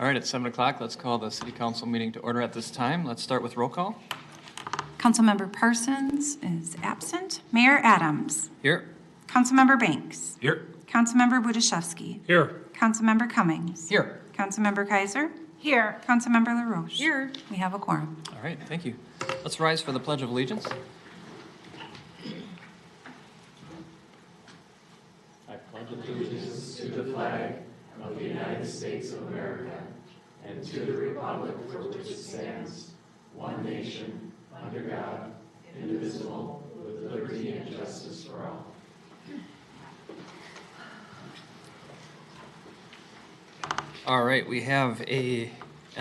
All right, it's 7 o'clock. Let's call the city council meeting to order at this time. Let's start with roll call. Councilmember Parsons is absent. Mayor Adams. Here. Councilmember Banks. Here. Councilmember Budaszewski. Here. Councilmember Cummings. Here. Councilmember Kaiser. Here. Councilmember LaRoche. Here. We have a quorum. All right, thank you. Let's rise for the Pledge of Allegiance. I pledge allegiance to the flag of the United States of America and to the republic for which it stands, one nation, under God, indivisible, with liberty and justice for all. All right, we have an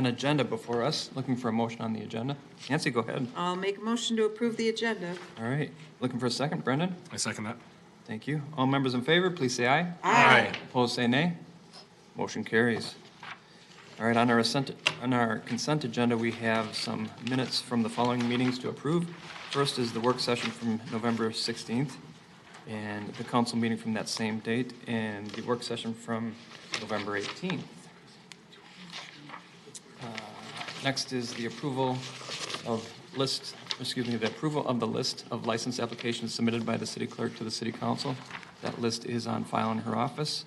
agenda before us. Looking for a motion on the agenda. Nancy, go ahead. I'll make a motion to approve the agenda. All right, looking for a second. Brendan? I second that. Thank you. All members in favor, please say aye. Aye. Opposed, say nay. Motion carries. All right, on our consent agenda, we have some minutes from the following meetings to approve. First is the work session from November 16th, and the council meeting from that same date, and the work session from November 18th. Next is the approval of the list of license applications submitted by the city clerk to the city council. That list is on file in her office.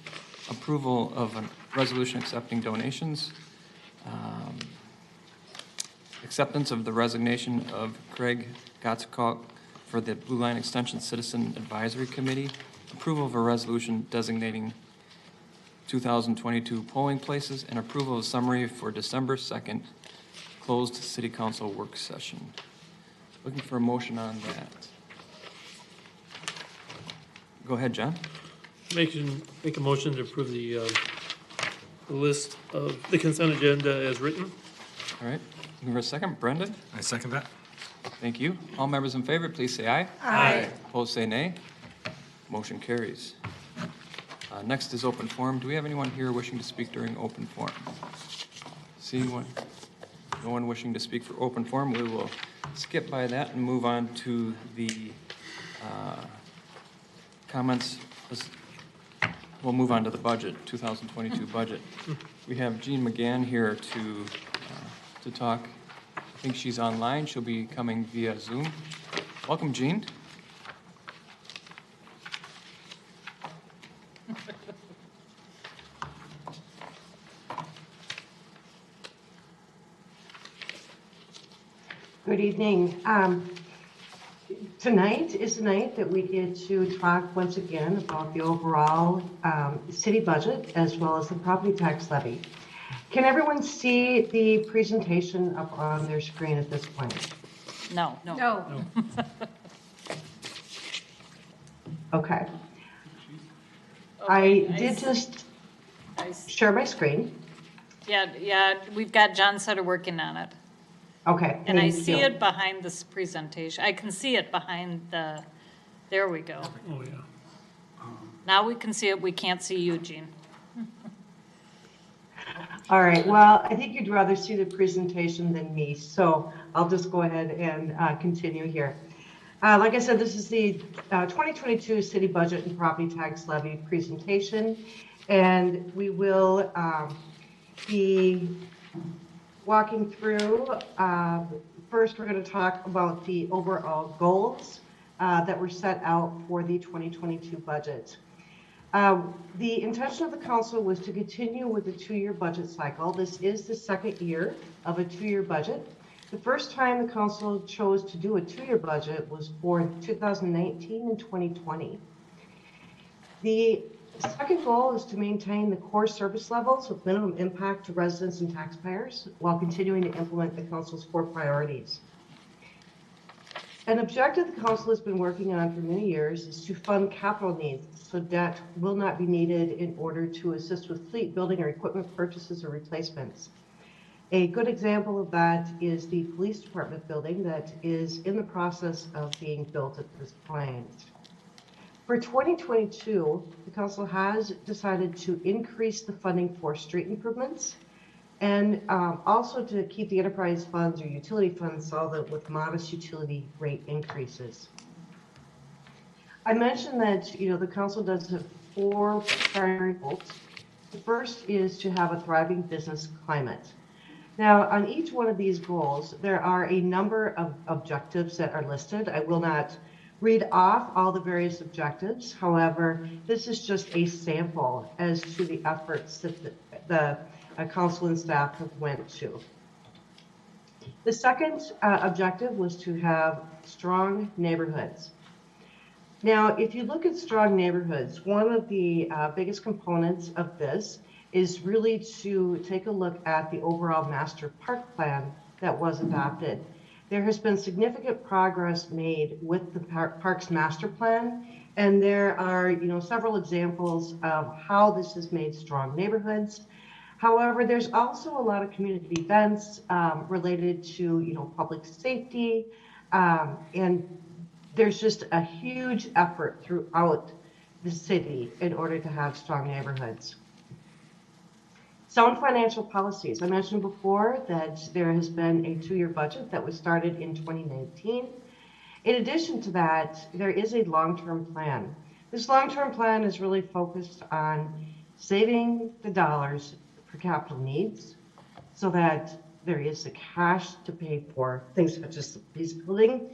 Approval of a resolution accepting donations. Acceptance of the resignation of Craig Gottschalk for the Blue Line Extension Citizen Advisory Committee. Approval of a resolution designating 2022 polling places, and approval of summary for December 2nd closed city council work session. Looking for a motion on that. Go ahead, John. Make a motion to approve the list of the consent agenda as written. All right. Looking for a second. Brendan? I second that. Thank you. All members in favor, please say aye. Aye. Opposed, say nay. Motion carries. Next is open forum. Do we have anyone here wishing to speak during open forum? Seeing one? No one wishing to speak for open forum. We will skip by that and move on to the comments. We'll move on to the budget, 2022 budget. We have Jean McGann here to talk. I think she's online. She'll be coming via Zoom. Welcome, Jean. Good evening. Tonight is the night that we get to talk once again about the overall city budget as well as the property tax levy. Can everyone see the presentation up on their screen at this point? No. Okay. I did just share my screen. Yeah, we've got John Sutter working on it. Okay. And I thank see you. it behind this presentation. I can see it behind there we go. Oh, yeah. Now we can see it. We can't see you, Jean. All right, well, I think you'd rather see the presentation than me, so I'll just go ahead and continue here. Like I said, this is the 2022 city budget and property tax levy presentation, and we will be walking through. First, we're going to talk about the overall goals that were set out for the 2022 budget. The intention of the council was to continue with the two-year budget cycle. This is the second year of a two-year budget. The first time the council chose to do a two-year budget was for 2019 and 2020. The second goal is to maintain the core service levels with minimum impact to residents and taxpayers while continuing to implement the council's core priorities. An objective the council has been working on for many years is to fund capital needs so debt will not be needed in order to assist with fleet building or equipment purchases or replacements. A good example of that is the police department building that is in the process of being built at this point. For 2022, the council has decided to increase the funding for street improvements and also to keep the enterprise funds or utility funds solvent with modest utility rate increases. I mentioned that the council does have 4 primary goals. The first is to have a thriving business climate. Now, on each one of these goals, there are a number of objectives that are listed. I will not read off all the various objectives. However, this is just a sample as to the efforts that the council and staff have went to. The second objective was to have strong neighborhoods. Now, if you look at strong neighborhoods, one of the biggest components of this is really to take a look at the overall master park plan that was adopted. There has been significant progress made with the parks master plan, and there are several examples of how this has made strong neighborhoods. However, there's also a lot of community events related to public safety, and there's just a huge effort throughout the city in order to have strong neighborhoods. Sound financial policies. I mentioned before that there has been a 2-year budget that was started in 2019. In addition to that, there is a long-term plan. This long-term plan is really focused on saving the dollars for capital needs so that there is the cash to pay for things such as the police building,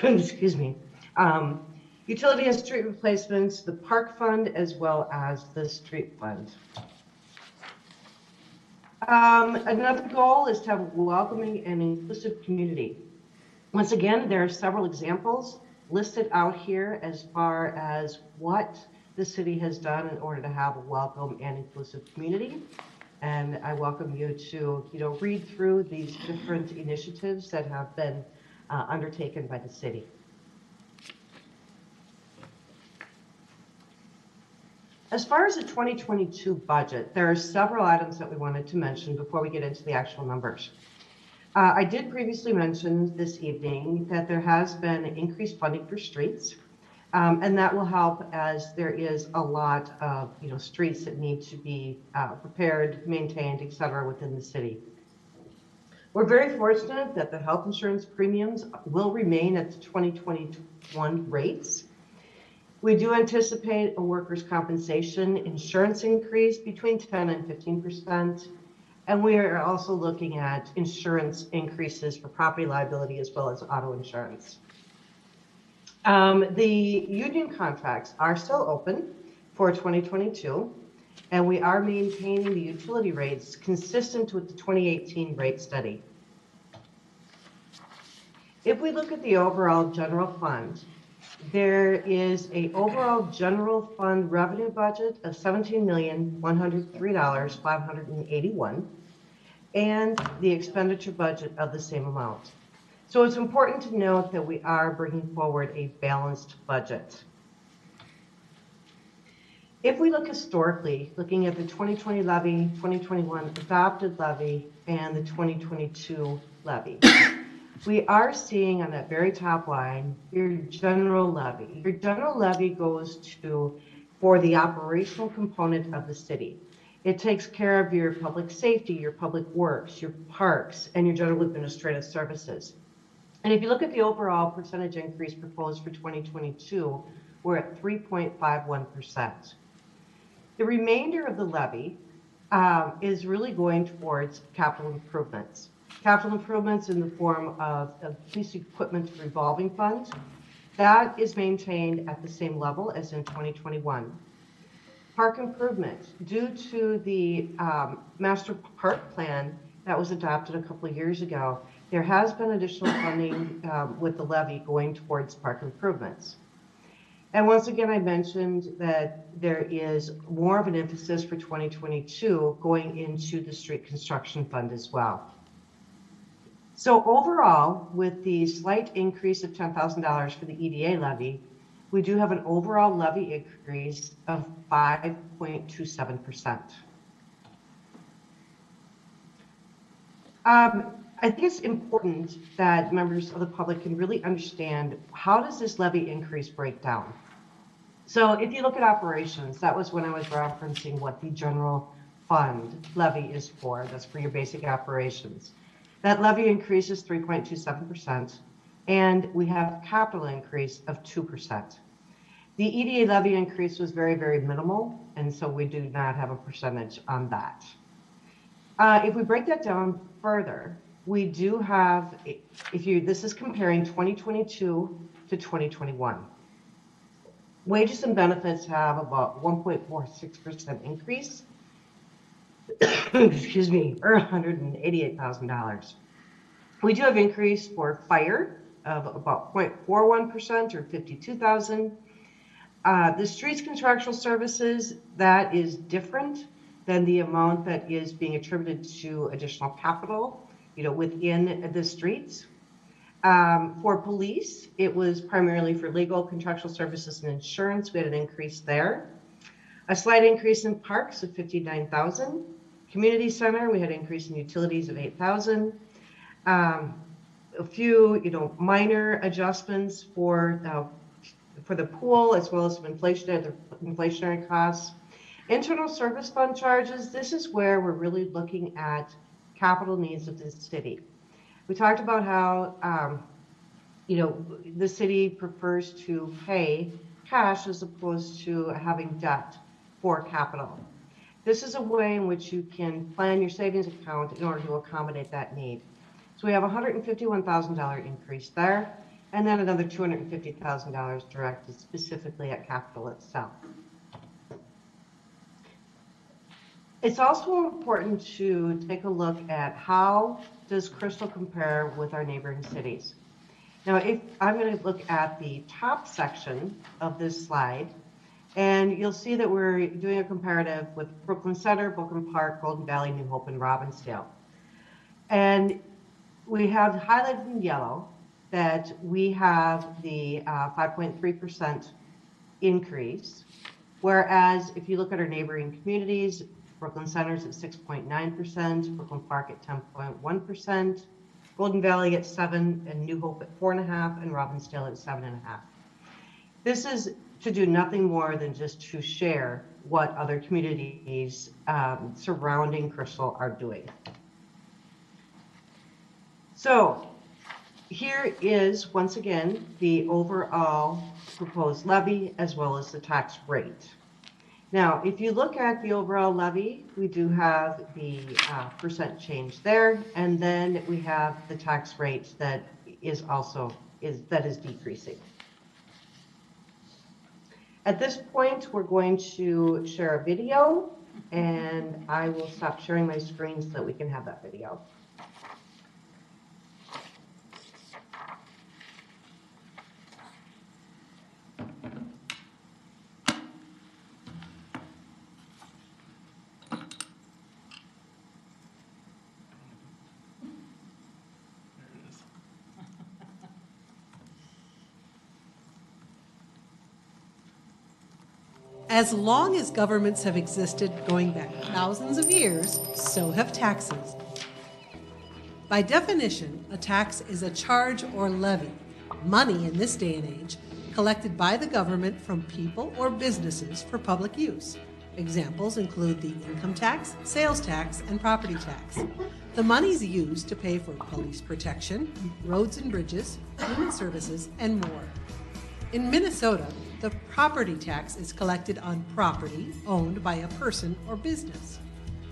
excuse me, utility and street replacements, the park fund, as well as the street fund. Another goal is to have a welcoming and inclusive community. Once again, there are several examples listed out here as far as what the city has done in order to have a welcome and inclusive community. And I welcome you to read through these different initiatives that have been undertaken by the city. As far as the 2022 budget, there are several items that we wanted to mention before we get into the actual numbers. I did previously mention this evening that there has been increased funding for streets, and that will help as there is a lot of streets that need to be repaired, maintained, etc. within the city. We're very fortunate that the health insurance premiums will remain at the 2021 rates. We do anticipate a workers' compensation insurance increase between 10 and 15%. And we are also looking at insurance increases for property liability as well as auto insurance. The union contracts are still open for 2022, and we are maintaining the utility rates consistent with the 2018 rate study. If we look at the overall general fund, there is an overall general fund revenue budget of $17,103,581 and the expenditure budget of the same amount. So it's important to note that we are bringing forward a balanced budget. If we look historically, looking at the 2020 levy, 2021 adopted levy, and the 2022 levy, we are seeing on that very top line, your general levy. Your general levy goes for the operational component of the city. It takes care of your public safety, your public works, your parks, and your general administrative services. And if you look at the overall percentage increase proposed for 2022, we're at 3.51%. The remainder of the levy is really going towards capital improvements. Capital improvements in the form of police equipment revolving fund. That is maintained at the same level as in 2021. Park improvement, due to the master park plan that was adopted a couple of years ago, there has been additional funding with the levy going towards park improvements. And once again, I mentioned that there is more of an emphasis for 2022 going into the street construction fund as well. So overall, with the slight increase of $10,000 for the EDA levy, we do have an overall levy increase of 5.27%. I think it's important that members of the public can really understand how does this levy increase break down. So if you look at operations, that was when I was referencing what the general fund levy is for. That's for your basic operations. That levy increase is 3.27%, and we have capital increase of 2%. The EDA levy increase was very, very minimal, and so we do not have a percentage on that. If we break that down further, we do have, this is comparing 2022 to 2021. Wages and benefits have about 1.46% increase, excuse me, or $188,000. We do have increase for fire of about 0.41% or 52,000. The streets contractual services, that is different than the amount that is being attributed to additional capital, within the streets. For police, it was primarily for legal, contractual services, and insurance. We had an increase there. A slight increase in parks of 59,000. Community center, we had an increase in utilities of 8,000. A few, minor adjustments for the pool, as well as some inflationary costs. Internal service fund charges, this is where we're really looking at capital needs of the city. We talked about how, the city prefers to pay cash as opposed to having debt for capital. This is a way in which you can plan your savings account in order to accommodate that need. So we have a $151,000 increase there, and then another $250,000 directed specifically at capital itself. It's also important to take a look at how does Crystal compare with our neighboring cities. Now, if I'm going to look at the top section of this slide, and you'll see that we're doing a comparative with Brooklyn Center, Brooklyn Park, Golden Valley, New Hope, and Robbinsdale. And we have highlighted in yellow that we have the 5.3% increase, whereas if you look at our neighboring communities, Brooklyn Center's at 6.9%, Brooklyn Park at 10.1%, Golden Valley at 7%, and New Hope at 4.5%, and Robbinsdale at 7.5%. This is to do nothing more than just to share what other communities surrounding Crystal are doing. So here is, once again, the overall proposed levy as well as the tax rate. Now, if you look at the overall levy, we do have the percent change there, and then we have the tax rate that is decreasing. At this point, we're going to share a video, and I will stop sharing my screen so that we can have that video. As long as governments have existed, going back thousands of years, so have taxes. By definition, a tax is a charge or levy, money in this day and age, collected by the government from people or businesses for public use. Examples include the income tax, sales tax, and property tax. The money is used to pay for police protection, roads and bridges, human services, and more. In Minnesota, the property tax is collected on property owned by a person or business.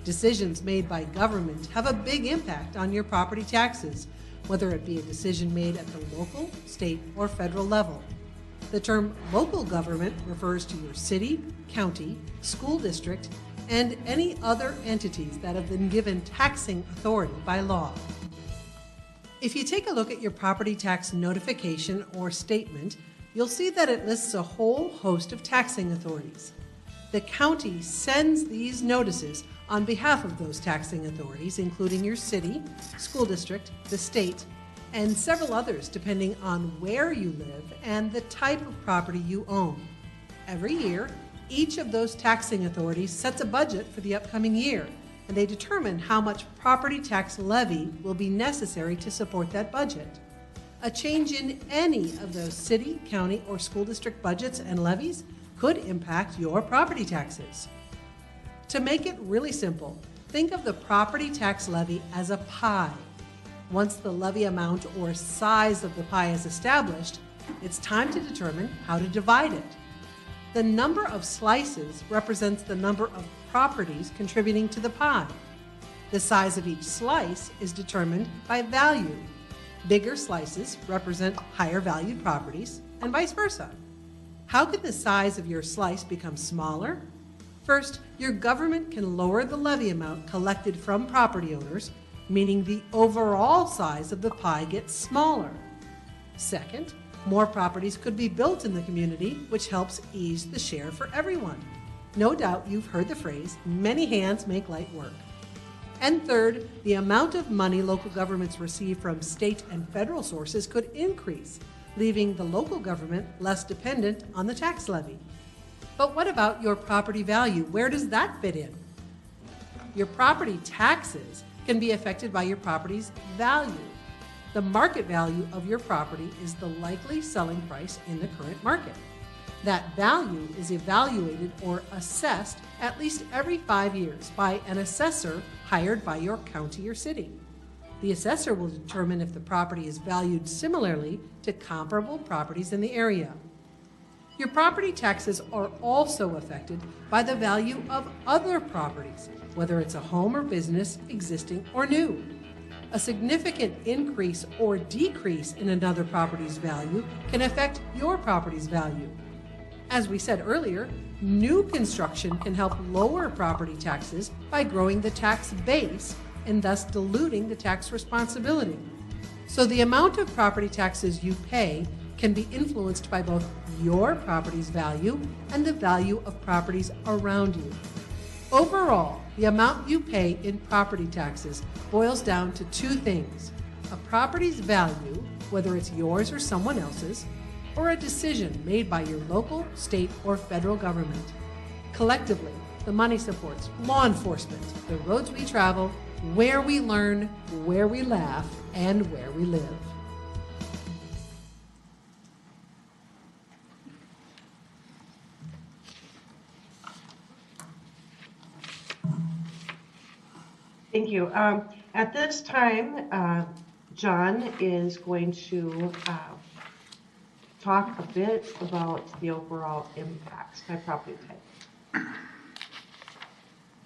Decisions made by government have a big impact on your property taxes, whether it be a decision made at the local, state, or federal level. The term local government refers to your city, county, school district, and any other entities that have been given taxing authority by law. If you take a look at your property tax notification or statement, you'll see that it lists a whole host of taxing authorities. The county sends these notices on behalf of those taxing authorities, including your city, school district, the state, and several others depending on where you live and the type of property you own. Every year, each of those taxing authorities sets a budget for the upcoming year, and they determine how much property tax levy will be necessary to support that budget. A change in any of those city, county, or school district budgets and levies could impact your property taxes. To make it really simple, think of the property tax levy as a pie. Once the levy amount or size of the pie is established, it's time to determine how to divide it. The number of slices represents the number of properties contributing to the pie. The size of each slice is determined by value. Bigger slices represent higher valued properties, and vice versa. How can the size of your slice become smaller? First, your government can lower the levy amount collected from property owners, meaning the overall size of the pie gets smaller. Second, more properties could be built in the community, which helps ease the share for everyone. No doubt you've heard the phrase, many hands make light work. And third, the amount of money local governments receive from state and federal sources could increase, leaving the local government less dependent on the tax levy. But what about your property value? Where does that fit in? Your property taxes can be affected by your property's value. The market value of your property is the likely selling price in the current market. That value is evaluated or assessed at least every 5 years by an assessor hired by your county or city. The assessor will determine if the property is valued similarly to comparable properties in the area. Your property taxes are also affected by the value of other properties, whether it's a home or business, existing or new. A significant increase or decrease in another property's value can affect your property's value. As we said earlier, new construction can help lower property taxes by growing the tax base and thus diluting the tax responsibility. So the amount of property taxes you pay can be influenced by both your property's value and the value of properties around you. Overall, the amount you pay in property taxes boils down to two things: a property's value, whether it's yours or someone else's, or a decision made by your local, state, or federal government. Collectively, the money supports law enforcement, the roads we travel, where we learn, where we laugh, and where we live. Thank you. At this time, John is going to talk a bit about the overall impacts by property type.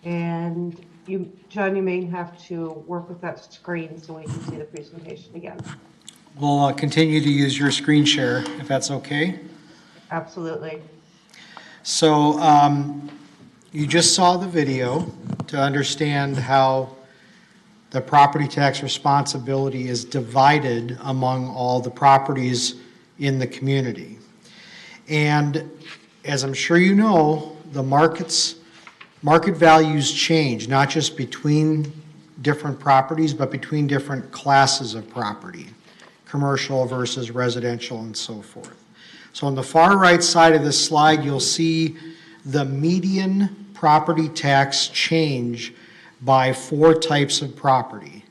And you, John, you may have to work with that screen so we can see the presentation again. We'll continue to use your screen share, if that's okay. Absolutely. So you just saw the video to understand how the property tax responsibility is divided among all the properties in the community. And as I'm sure you know, the market values change, not just between different properties, but between different classes of property, commercial versus residential and so forth. So on the far right side of this slide, you'll see the median property tax change by 4 types of property.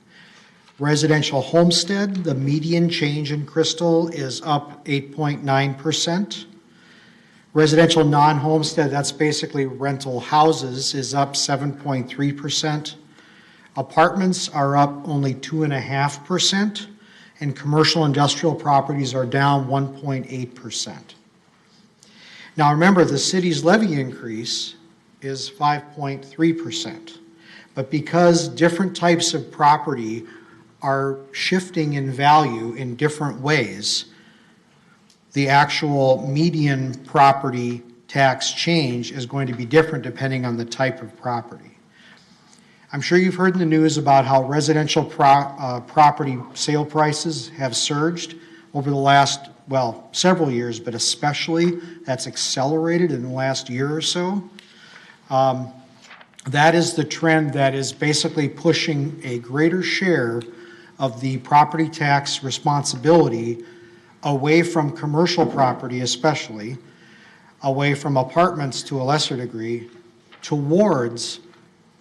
Residential homestead, the median change in crystal is up 8.9%. Residential non-homestead, that's basically rental houses, is up 7.3%. Apartments are up only 2.5%, and commercial industrial properties are down 1.8%. Now remember, the city's levy increase is 5.3%, but because different types of property are shifting in value in different ways, the actual median property tax change is going to be different depending on the type of property. I'm sure you've heard in the news about how residential property sale prices have surged over the last, well, several years, but especially that's accelerated in the last year or so. That is the trend that is basically pushing a greater share of the property tax responsibility away from commercial property, especially, away from apartments to a lesser degree, towards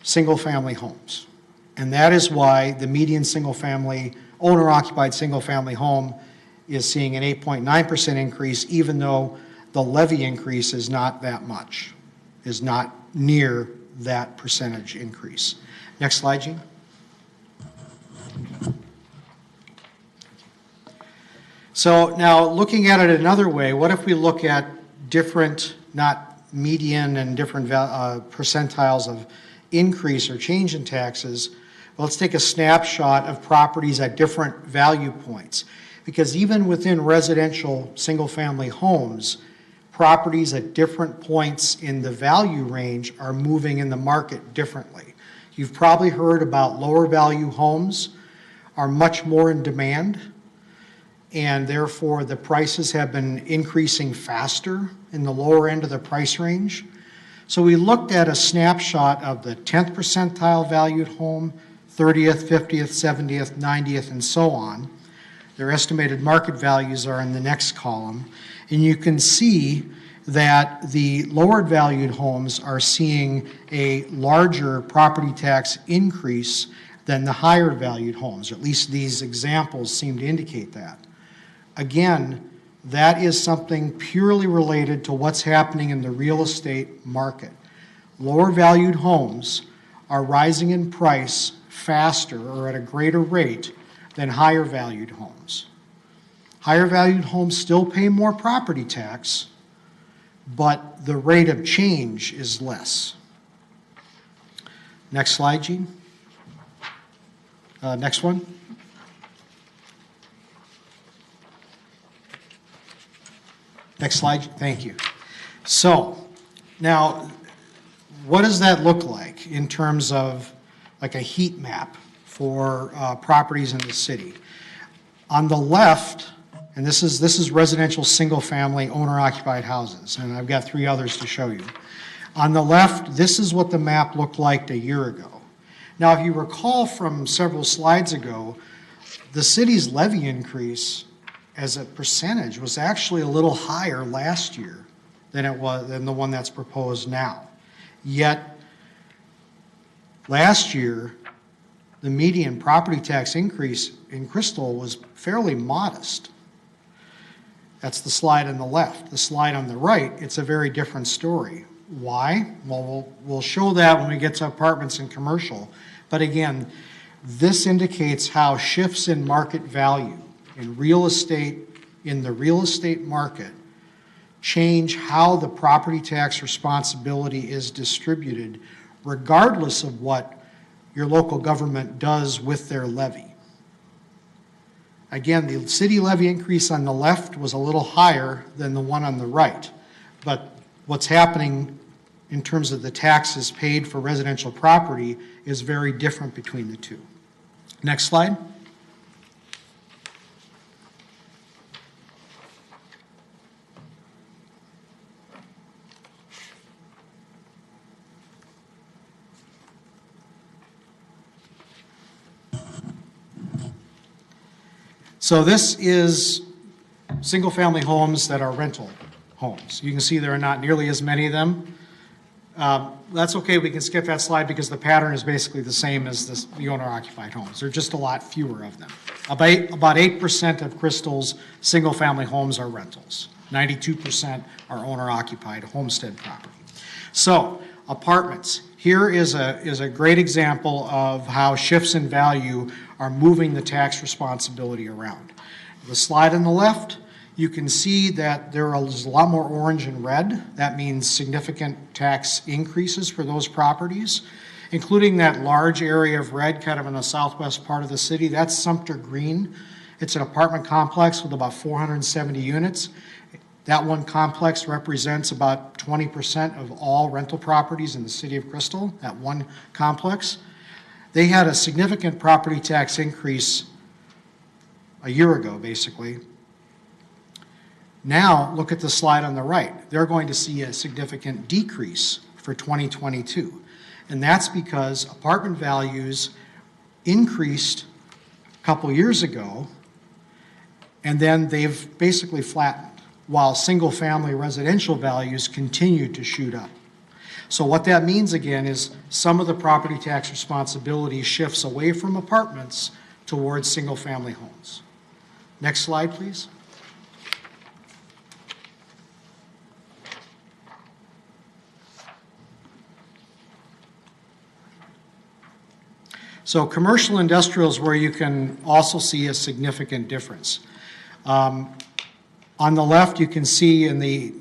single-family homes. And that is why the median single-family, owner-occupied single-family home is seeing an 8.9% increase, even though the levy increase is not that much, is not near that percentage increase. Next slide, Jean. So now looking at it another way, what if we look at different not median and different percentiles of increase or change in taxes. But let's take a snapshot of properties at different value points. Because even within residential single-family homes, properties at different points in the value range are moving in the market differently. You've probably heard about lower value homes are much more in demand, and therefore the prices have been increasing faster in the lower end of the price range. So we looked at a snapshot of the 10th percentile valued home, 30th, 50th, 70th, 90th, and so on. Their estimated market values are in the next column. And you can see that the lower valued homes are seeing a larger property tax increase than the higher valued homes, or at least these examples seem to indicate that. Again, that is something purely related to what's happening in the real estate market. Lower valued homes are rising in price faster or at a greater rate than higher valued homes. Higher valued homes still pay more property tax, but the rate of change is less. Next slide, Gene. Next one. Next slide, thank you. So, now, what does that look like in terms of like a heat map for properties in the city? On the left, and this is residential single-family owner-occupied houses, and I've got 3 others to show you. On the left, this is what the map looked like a year ago. Now, if you recall from several slides ago, the city's levy increase as a percentage was actually a little higher last year than the one that's proposed now. Yet, last year, the median property tax increase in Crystal was fairly modest. That's the slide on the left. The slide on the right, it's a very different story. Why? Well, we'll show that when we get to apartments and commercial. But again, this indicates how shifts in market value in real estate, in the real estate market, change how the property tax responsibility is distributed, regardless of what your local government does with their levy. Again, the city levy increase on the left was a little higher than the one on the right, but what's happening in terms of the taxes paid for residential property is very different between the two. Next slide. So this is single-family homes that are rental homes. You can see there are not nearly as many of them. That's okay, we can skip that slide because the pattern is basically the same as the owner-occupied homes. There are just a lot fewer of them. About 8% of Crystal's single-family homes are rentals. 92% are owner-occupied homestead property. So, apartments. Here is a great example of how shifts in value are moving the tax responsibility around. The slide on the left, you can see that there is a lot more orange and red. That means significant tax increases for those properties, including that large area of red kind of in the southwest part of the city. That's Sumter Green. It's an apartment complex with about 470 units. That one complex represents about 20% of all rental properties in the city of Crystal, that one complex. They had a significant property tax increase a year ago, basically. Now, look at the slide on the right. They're going to see a significant decrease for 2022. And that's because apartment values increased a couple years ago, and then they've basically flattened, while single-family residential values continue to shoot up. So what that means, again, is some of the property tax responsibility shifts away from apartments towards single-family homes. Next slide, please. So commercial industrial is where you can also see a significant difference. On On the left, you can see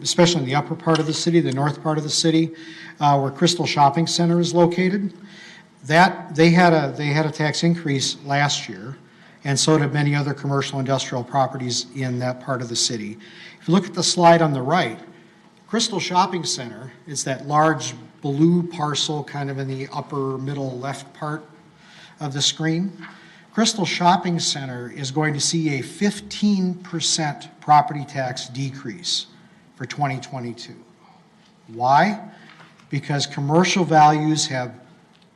especially in the upper part of the city, the north part of the city, where Crystal Shopping Center is located. They had a tax increase last year, and so did many other commercial industrial properties in that part of the city. If you look at the slide on the right, Crystal Shopping Center is that large blue parcel kind of in the upper middle left part of the screen. Crystal Shopping Center is going to see a 15% property tax decrease for 2022. Why? Because commercial values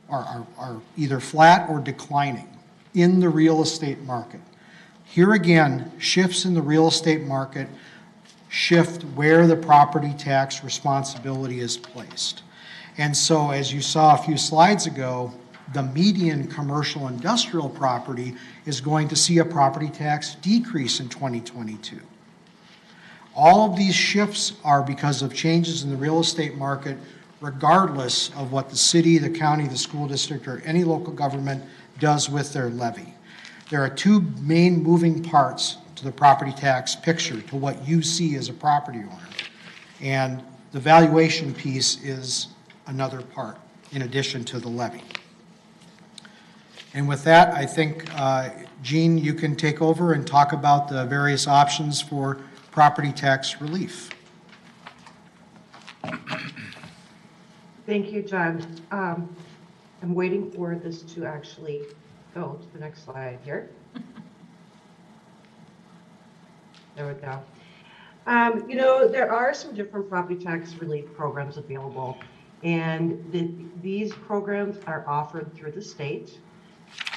are either flat or declining in the real estate market. Here again, shifts in the real estate market shift where the property tax responsibility is placed. And so, as you saw a few slides ago, the median commercial industrial property is going to see a property tax decrease in 2022. All of these shifts are because of changes in the real estate market, regardless of what the city, the county, the school district, or any local government does with their levy. There are two main moving parts to the property tax picture, to what you see as a property owner. And the valuation piece is another part, in addition to the levy. And with that, I think, Jean, you can take over and talk about the various options for property tax relief. Thank you, John. I'm waiting for this to actually go to the next slide here. There we go. There are some different property tax relief programs available, and these programs are offered through the state.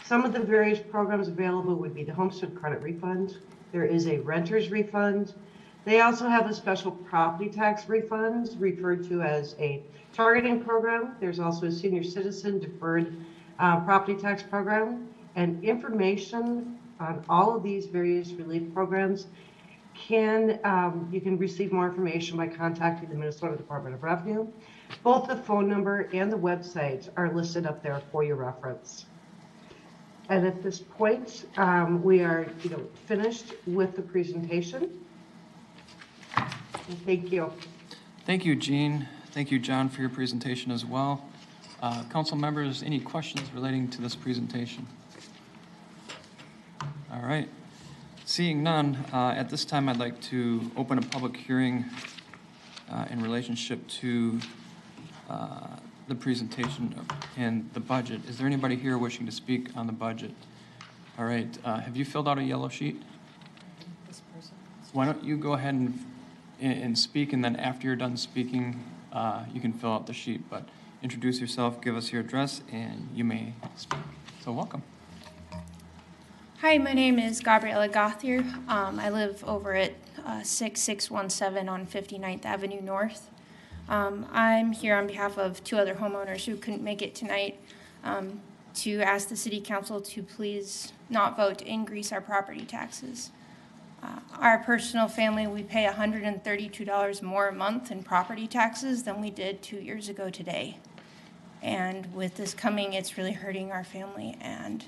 Some of the various programs available would be the homestead credit refund. There is a renter's refund. They also have a special property tax refund referred to as a targeting program. There's also a senior citizen deferred property tax program. And information on all of these various relief programs you can receive more information by contacting the Minnesota Department of Revenue. Both the phone number and the website are listed up there for your reference. And at this point, we are finished with the presentation. Thank you. Thank you, Jean. Thank you, John, for your presentation as well. Council members, any questions relating to this presentation? All right. Seeing none, at this time I'd like to open a public hearing in relationship to the presentation and the budget. Is there anybody here wishing to speak on the budget? All right. Have you filled out a yellow sheet? Why don't you go ahead and speak, and then after you're done speaking, you can fill out the sheet. But introduce yourself, give us your address, and you may speak. So welcome. Hi, my name is Gabriella Gothier. I live over at 6617 on 59th Avenue North. I'm here on behalf of two other homeowners who couldn't make it tonight to ask the City Council to please not vote to increase our property taxes. Our personal family, we pay $132 more a month in property taxes than we did 2 years ago today. And with this coming, it's really hurting our family. And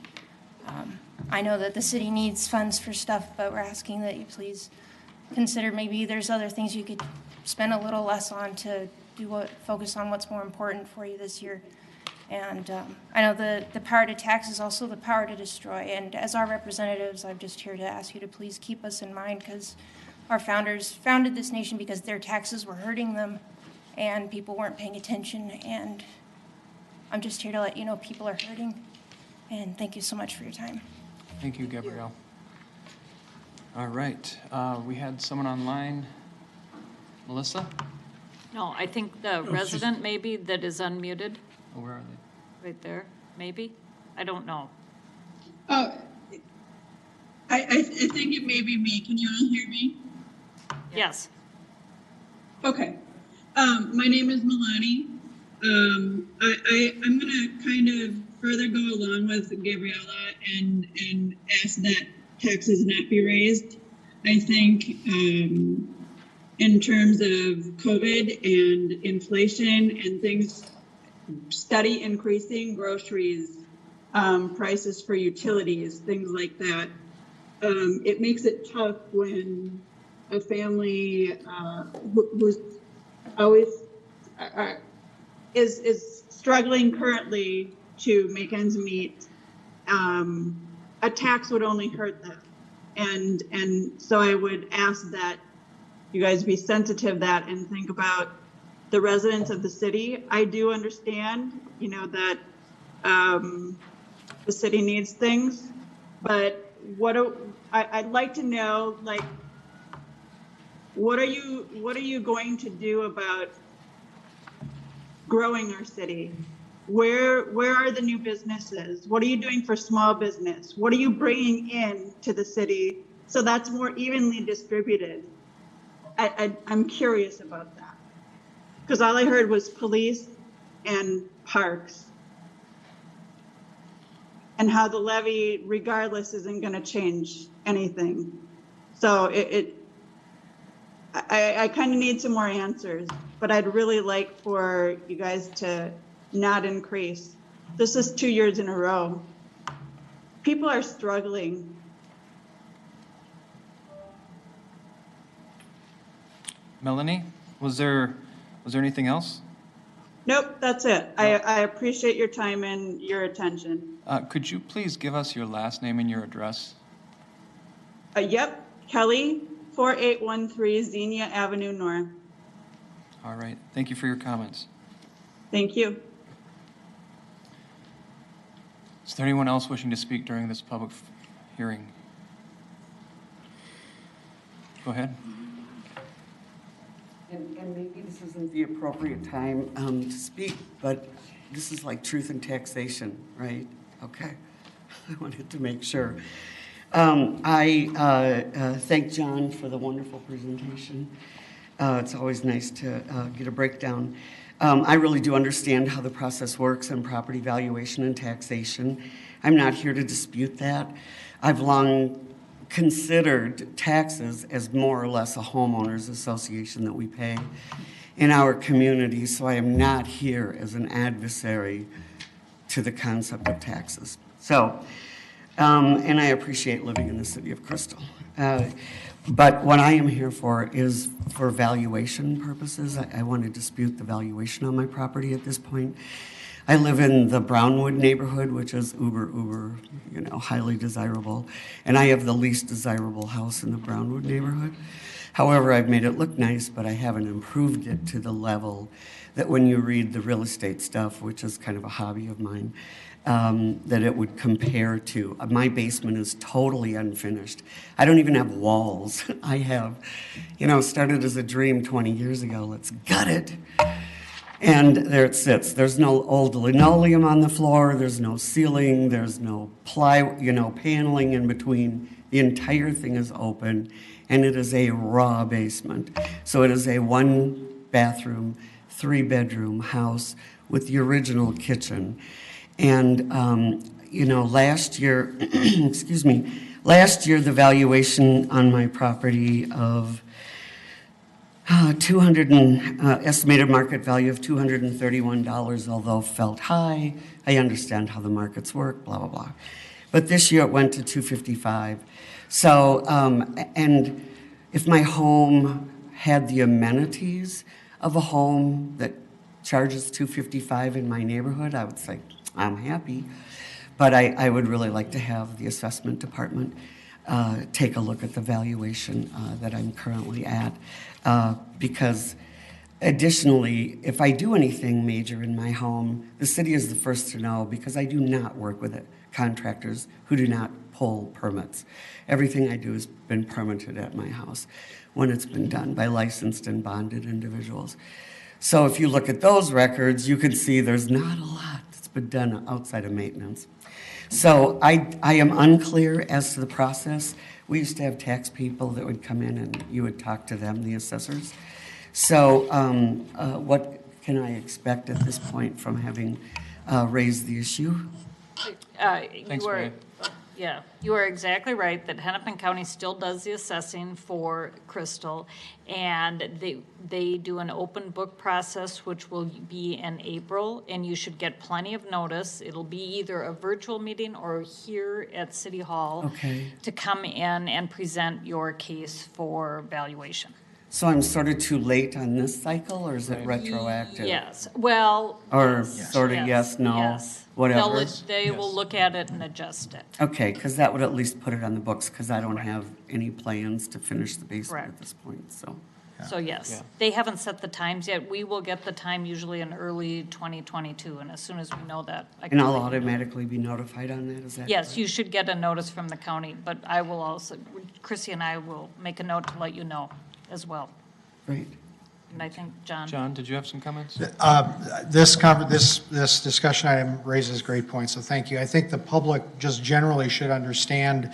I know that the city needs funds for stuff, but we're asking that you please consider maybe there's other things you could spend a little less on to focus on what's more important for you this year. And I know the power to tax is also the power to destroy. And as our representatives, I'm just here to ask you to please keep us in mind, because our founders founded this nation because their taxes were hurting them and people weren't paying attention. And I'm just here to let you know people are hurting. And thank you so much for your time. Thank you, Gabrielle. All right. We had someone online. Melissa? No, I think the resident maybe that is unmuted, Oh, where are they? right there, maybe? I don't know. I think it may be me. Can you all hear me? Yes. Okay. My name is Milani. I'm going to kind of further go along with Gabriella and ask that taxes not be raised. I think in terms of COVID and inflation and things steady increasing, groceries, prices for utilities, things like that, it makes it tough when a family who's always is struggling currently to make ends meet, a tax would only hurt them. And so I would ask that you guys be sensitive to that and think about the residents of the city. I do understand, that the city needs things, but I'd like to know, like, what are you going to do about growing our city? Where are the new businesses? What are you doing for small business? What are you bringing in to the city so that's more evenly distributed? I'm curious about that, because all I heard was police and parks, and how the levy, regardless, isn't going to change anything. So I kind of need some more answers, but I'd really like for you guys to not increase. This is 2 years in a row. People are struggling. Melanie, was there anything else? Nope, that's it. I appreciate your time and your attention. Could you please give us your last name and your address? Yep, Kelly, 4813 Xenia Avenue North. All right. Thank you for your comments. Thank you. Is there anyone else wishing to speak during this public hearing? Go ahead. And maybe this isn't the appropriate time to speak, but this is like truth and taxation, right? Okay. I wanted to make sure. I thank John for the wonderful presentation. It's always nice to get a breakdown. I really do understand how the process works in property valuation and taxation. I'm not here to dispute that. I've long considered taxes as more or less a homeowners association that we pay in our community, so I am not here as an adversary to the concept of taxes. So, and I appreciate living in the city of Crystal. But what I am here for is for valuation purposes. I want to dispute the valuation on my property at this point. I live in the Brownwood neighborhood, which is uber, highly desirable. And I have the least desirable house in the Brownwood neighborhood. However, I've made it look nice, but I haven't improved it to the level that when you read the real estate stuff, which is kind of a hobby of mine, that it would compare to. My basement is totally unfinished. I don't even have walls. I have, started as a dream 20 years ago. Let's gut it. And there it sits. There's no old linoleum on the floor. There's no ceiling. There's no paneling in between. The entire thing is open, and it is a raw basement. So it is a 1-bathroom, 3-bedroom house with the original kitchen. And, last year, last year the valuation on my property of estimated market value of $231, although felt high. I understand how the markets work, blah, blah, blah. But this year it went to $255. So, and if my home had the amenities of a home that charges $255 in my neighborhood, I would say, I'm happy. But I would really like to have the assessment department take a look at the valuation that I'm currently at. Because additionally, if I do anything major in my home, the city is the first to know, because I do not work with contractors who do not pull permits. Everything I do has been permitted at my house when it's been done by licensed and bonded individuals. So if you look at those records, you can see there's not a lot that's been done outside of maintenance. So I am unclear as to the process. We used to have tax people that would come in and you would talk to them, the assessors. So what can I expect at this point from having raised the issue? Thanks, Ray. Yeah, you are exactly right that Hennepin County still does the assessing for Crystal. And they do an open book process, which will be in April, and you should get plenty of notice. It'll be either a virtual meeting or here at City Hall. Okay. To come in and present your case for valuation. So I'm sort of too late on this cycle, or is it retroactive? Yes, well. Or yes, sort of yes, no, yes. whatever? They will look at it and adjust it. Okay, because that would at least put it on the books, because I don't have any plans to finish the basement at Correct. this point, so. So yes, Yeah. they haven't set the times yet. We will get the time usually in early 2022, and as soon as we know that. I can And I'll let you know. automatically be notified on that, is that Yes, correct? you should get a notice from the county, but I will also, Chrissy and I will make a note to let you know as well. Great. And I think, John. John, did you have some comments? This discussion item raises great points, so thank you. I think the public just generally should understand,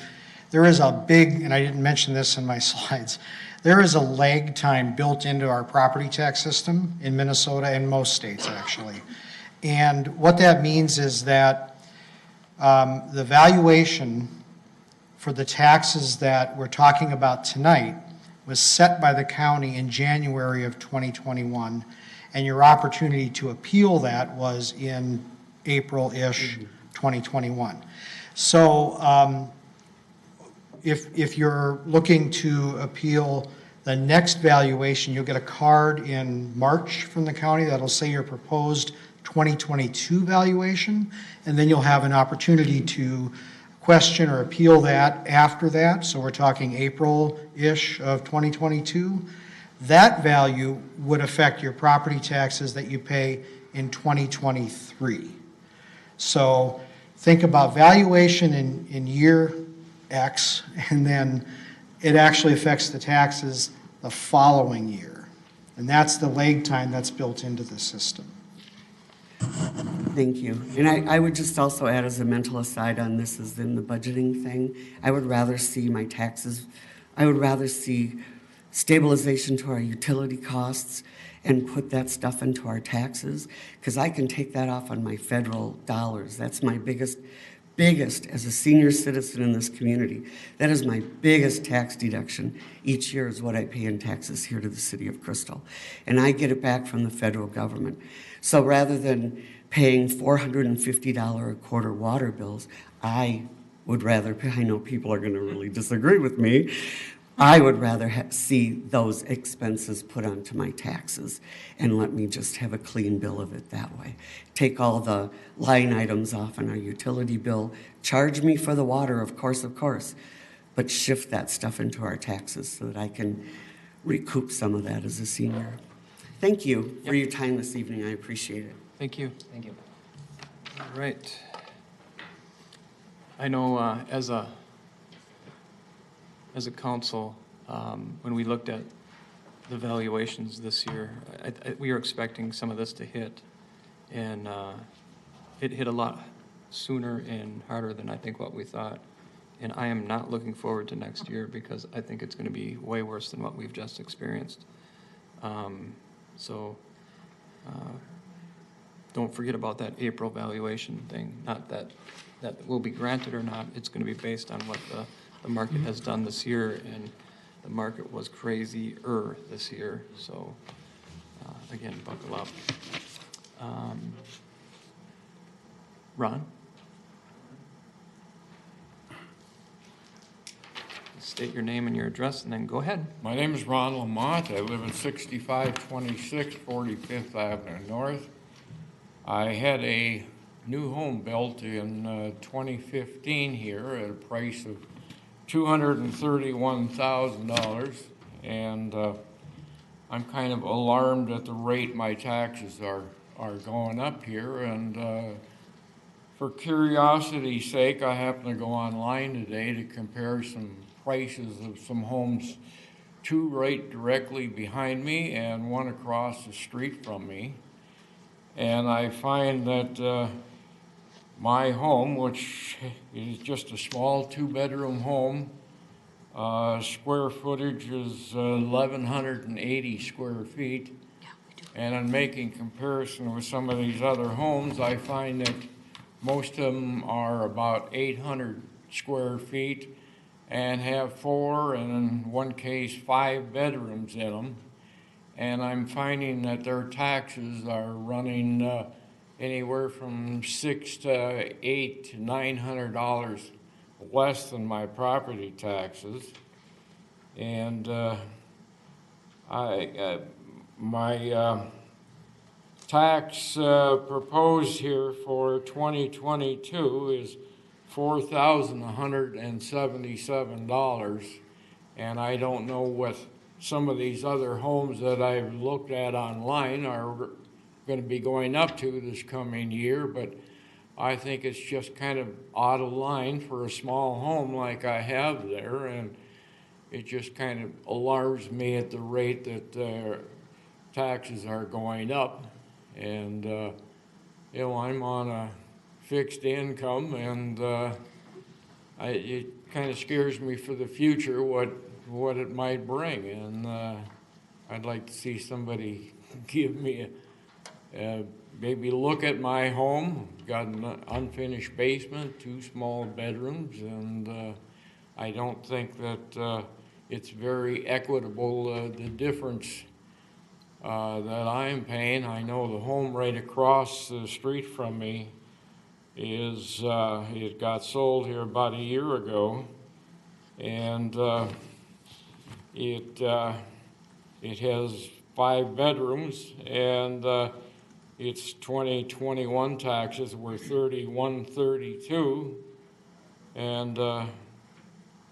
there is a big, and I didn't mention this in my slides, there is a lag time built into our property tax system in Minnesota and most states, actually. And what that means is that the valuation for the taxes that we're talking about tonight was set by the county in January of 2021, and your opportunity to appeal that was in April-ish 2021. So if you're looking to appeal the next valuation, you'll get a card in March from the county that'll say your proposed 2022 valuation, and then you'll have an opportunity to question or appeal that after that. So we're talking April-ish of 2022. That value would affect your property taxes that you pay in 2023. So think about valuation in year X, and then it actually affects the taxes the following year. And that's the lag time that's built into the system. Thank you. And I would just also add as a mental aside on this is in the budgeting thing, I would rather see my taxes, I would rather see stabilization to our utility costs and put that stuff into our taxes, because I can take that off on my federal dollars. That's my biggest, as a senior citizen in this community, that is my biggest tax deduction each year is what I pay in taxes here to the city of Crystal. And I get it back from the federal government. So rather than paying $450 a quarter water bills, I would rather pay, I know people are going to really disagree with me, I would rather see those expenses put onto my taxes and let me just have a clean bill of it that way. Take all the line items off on our utility bill, charge me for the water, of course, but shift that stuff into our taxes so that I can recoup some of that as a senior. Thank you for your time this evening. I appreciate it. Thank you. Thank you. All right. I know as a council, when we looked at the valuations this year, we were expecting some of this to hit, and it hit a lot sooner and harder than I think what we thought. And I am not looking forward to next year because I think it's going to be way worse than what we've just experienced. So don't forget about that April valuation thing. Not that will be granted or not. It's going to be based on what the market has done this year, and the market was crazier this year. So again, buckle up. Ron? State your name and your address, and then go ahead. My name is Ron Lamont. I live at 6526 45th Avenue North. I had a new home built in 2015 here at a price of $231,000, and I'm kind of alarmed at the rate my taxes are going up here. And for curiosity's sake, I happened to go online today to compare some prices of some homes, two right directly behind me and one across the street from me. And I find that my home, which is just a small two-bedroom home, square footage is 1,180 square feet. And in making comparison with some of these other homes, I find that most of them are about 800 square feet and have 4, and in one case, 5 bedrooms in them. And I'm finding that their taxes are running anywhere from $600 to $800 to $900 less than my property taxes. And my tax proposed here for 2022 is $4,177, and I don't know what some of these other homes that I've looked at online are going to be going up to this coming year, but I think it's just kind of out of line for a small home like I have there, and it just kind of alarms me at the rate that taxes are going up. And you know, I'm on a fixed income, and it kind of scares me for the future what it might bring. And I'd like to see somebody give me maybe look at my home. Got an unfinished basement, 2 small bedrooms, and I don't think that it's very equitable, the difference that I'm paying. I know the home right across the street from me is, it got sold here about a year ago, and it has 5 bedrooms, and its 2021 taxes were $3,132, and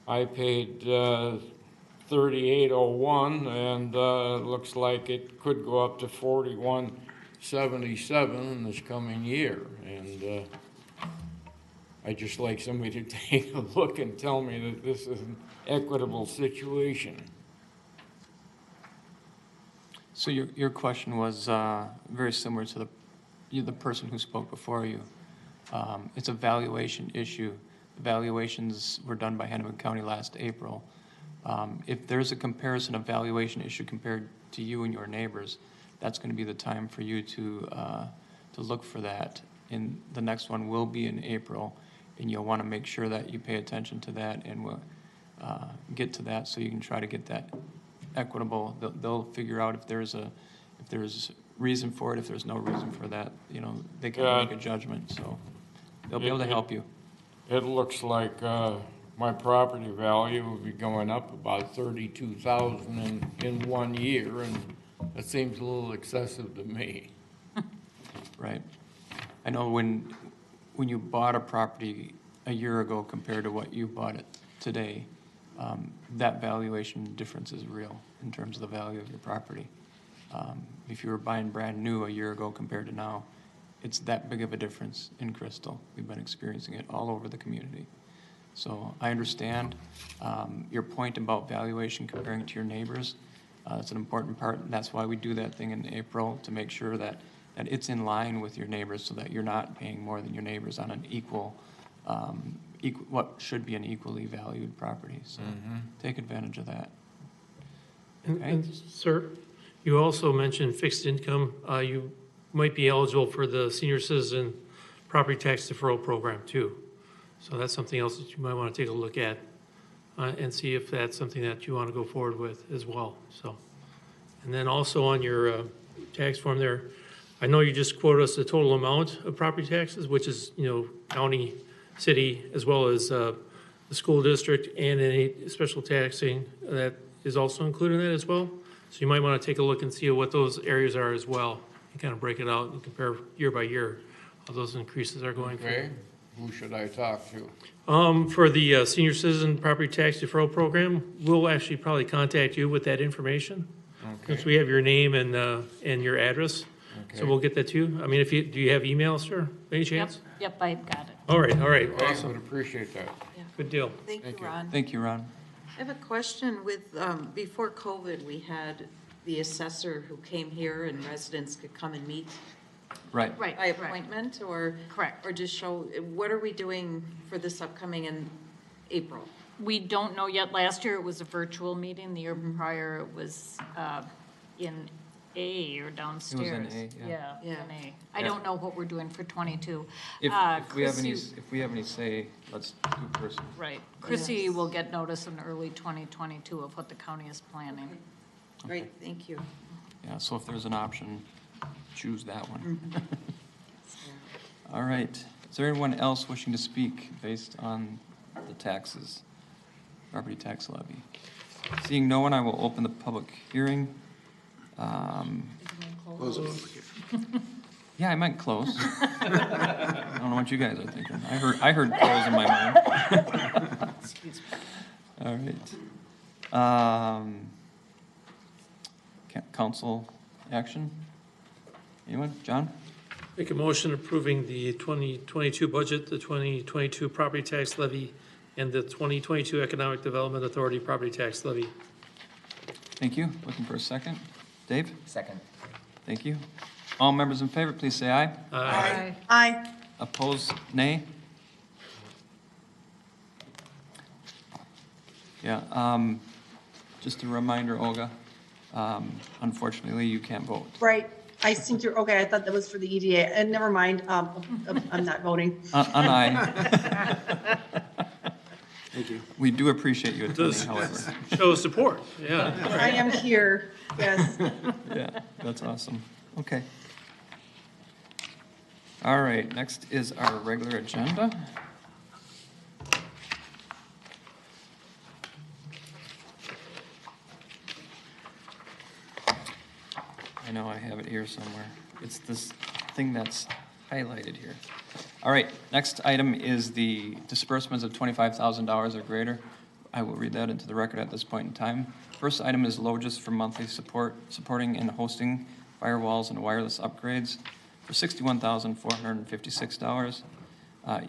I paid $3,801, and it looks like it could go up to $4,177 in this coming year. And I'd just like somebody to take a look and tell me that this is an equitable situation. So your question was very similar to the person who spoke before you. It's a valuation issue. The valuations were done by Hennepin County last April. If there's a comparison of valuation issue compared to you and your neighbors, that's going to be the time for you to look for that. And the next one will be in April, and you'll want to make sure that you pay attention to that, and we'll get to that so you can try to get that equitable. They'll figure out if there's reason for it. If there's no reason for that, you know, they can make a judgment. So they'll be able to help you. It looks like my property value will be going up about $32,000 in 1 year, and that seems a little excessive to me. Right. I know when you bought a property a year ago compared to what you bought it today, that valuation difference is real in terms of the value of your property. If you were buying brand new a year ago compared to now, it's that big of a difference in Crystal. We've been experiencing it all over the community. So I understand your point about valuation comparing to your neighbors. That's an important part, and that's why we do that thing in April, to make sure that it's in line with your neighbors so that you're not paying more than your neighbors on an equal, what should be an equally valued property. So take advantage of that. And sir, you also mentioned fixed income. You might be eligible for the senior citizen property tax deferral program too. So that's something else that you might want to take a look at and see if that's something that you want to go forward with as well. So, and then also on your tax form there, I know you just quoted us the total amount of property taxes, which is, you know, county, city, as well as the school district, and any special taxing that is also included in that as well. So you might want to take a look and see what those areas are as well, and kind of break it out and compare year by year how those increases are going. Okay, who should I talk to? For the senior citizen property tax deferral program, we'll actually probably contact you with that information. Okay. Since we have your name and your address. Okay. So we'll get that to you. I mean, do you have email, sir? Any chance? Yep, I've got it. All right, I awesome. would appreciate that. Good deal. Thank you, Ron. Thank you, Ron. I have a question with, before COVID, we had the assessor who came here and residents could come and meet Right. Right, by correct. appointment, or? Correct. Or just show, what are we doing for this upcoming in April? We don't know yet. Last year it was a virtual meeting. The year prior it was in A or downstairs. A, yeah. Yeah, an A. I don't know what we're doing for 22. If we have Chris, any, you- if we have any say, let's do person. Right. Chrissy will get notice in early 2022 of what the county is planning. Great, thank you. Yeah, so if there's an option, choose that one. All right. Is there anyone else wishing to speak based on the taxes, property tax levy? Seeing no one, I will open the public hearing. Yeah, I meant close. I don't know what you guys are thinking. I heard close in my mind. All right. Council action? Anyone? John? Make a motion approving the 2022 budget, the 2022 property tax levy, and the 2022 Economic Development Authority property tax levy. Thank you. Looking for a second. Dave? Second. Thank you. All members in favor, please say aye. Aye. Aye. Opposed, nay? Yeah, just a reminder, Olga, unfortunately, you can't vote. Right. I think you're, okay, I thought that was for the EDA, and never mind, I'm not voting. An aye. Thank you. We do appreciate you attending, Does however. show support, yeah. I am here, yes. Yeah, that's awesome. Okay. All right, next is our regular agenda. I know I have it here somewhere. It's this thing that's highlighted here. All right, next item is the disbursements of $25,000 or greater. I will read that into the record at this point in time. First item is Logis for monthly supporting and hosting firewalls and wireless upgrades for $61,456.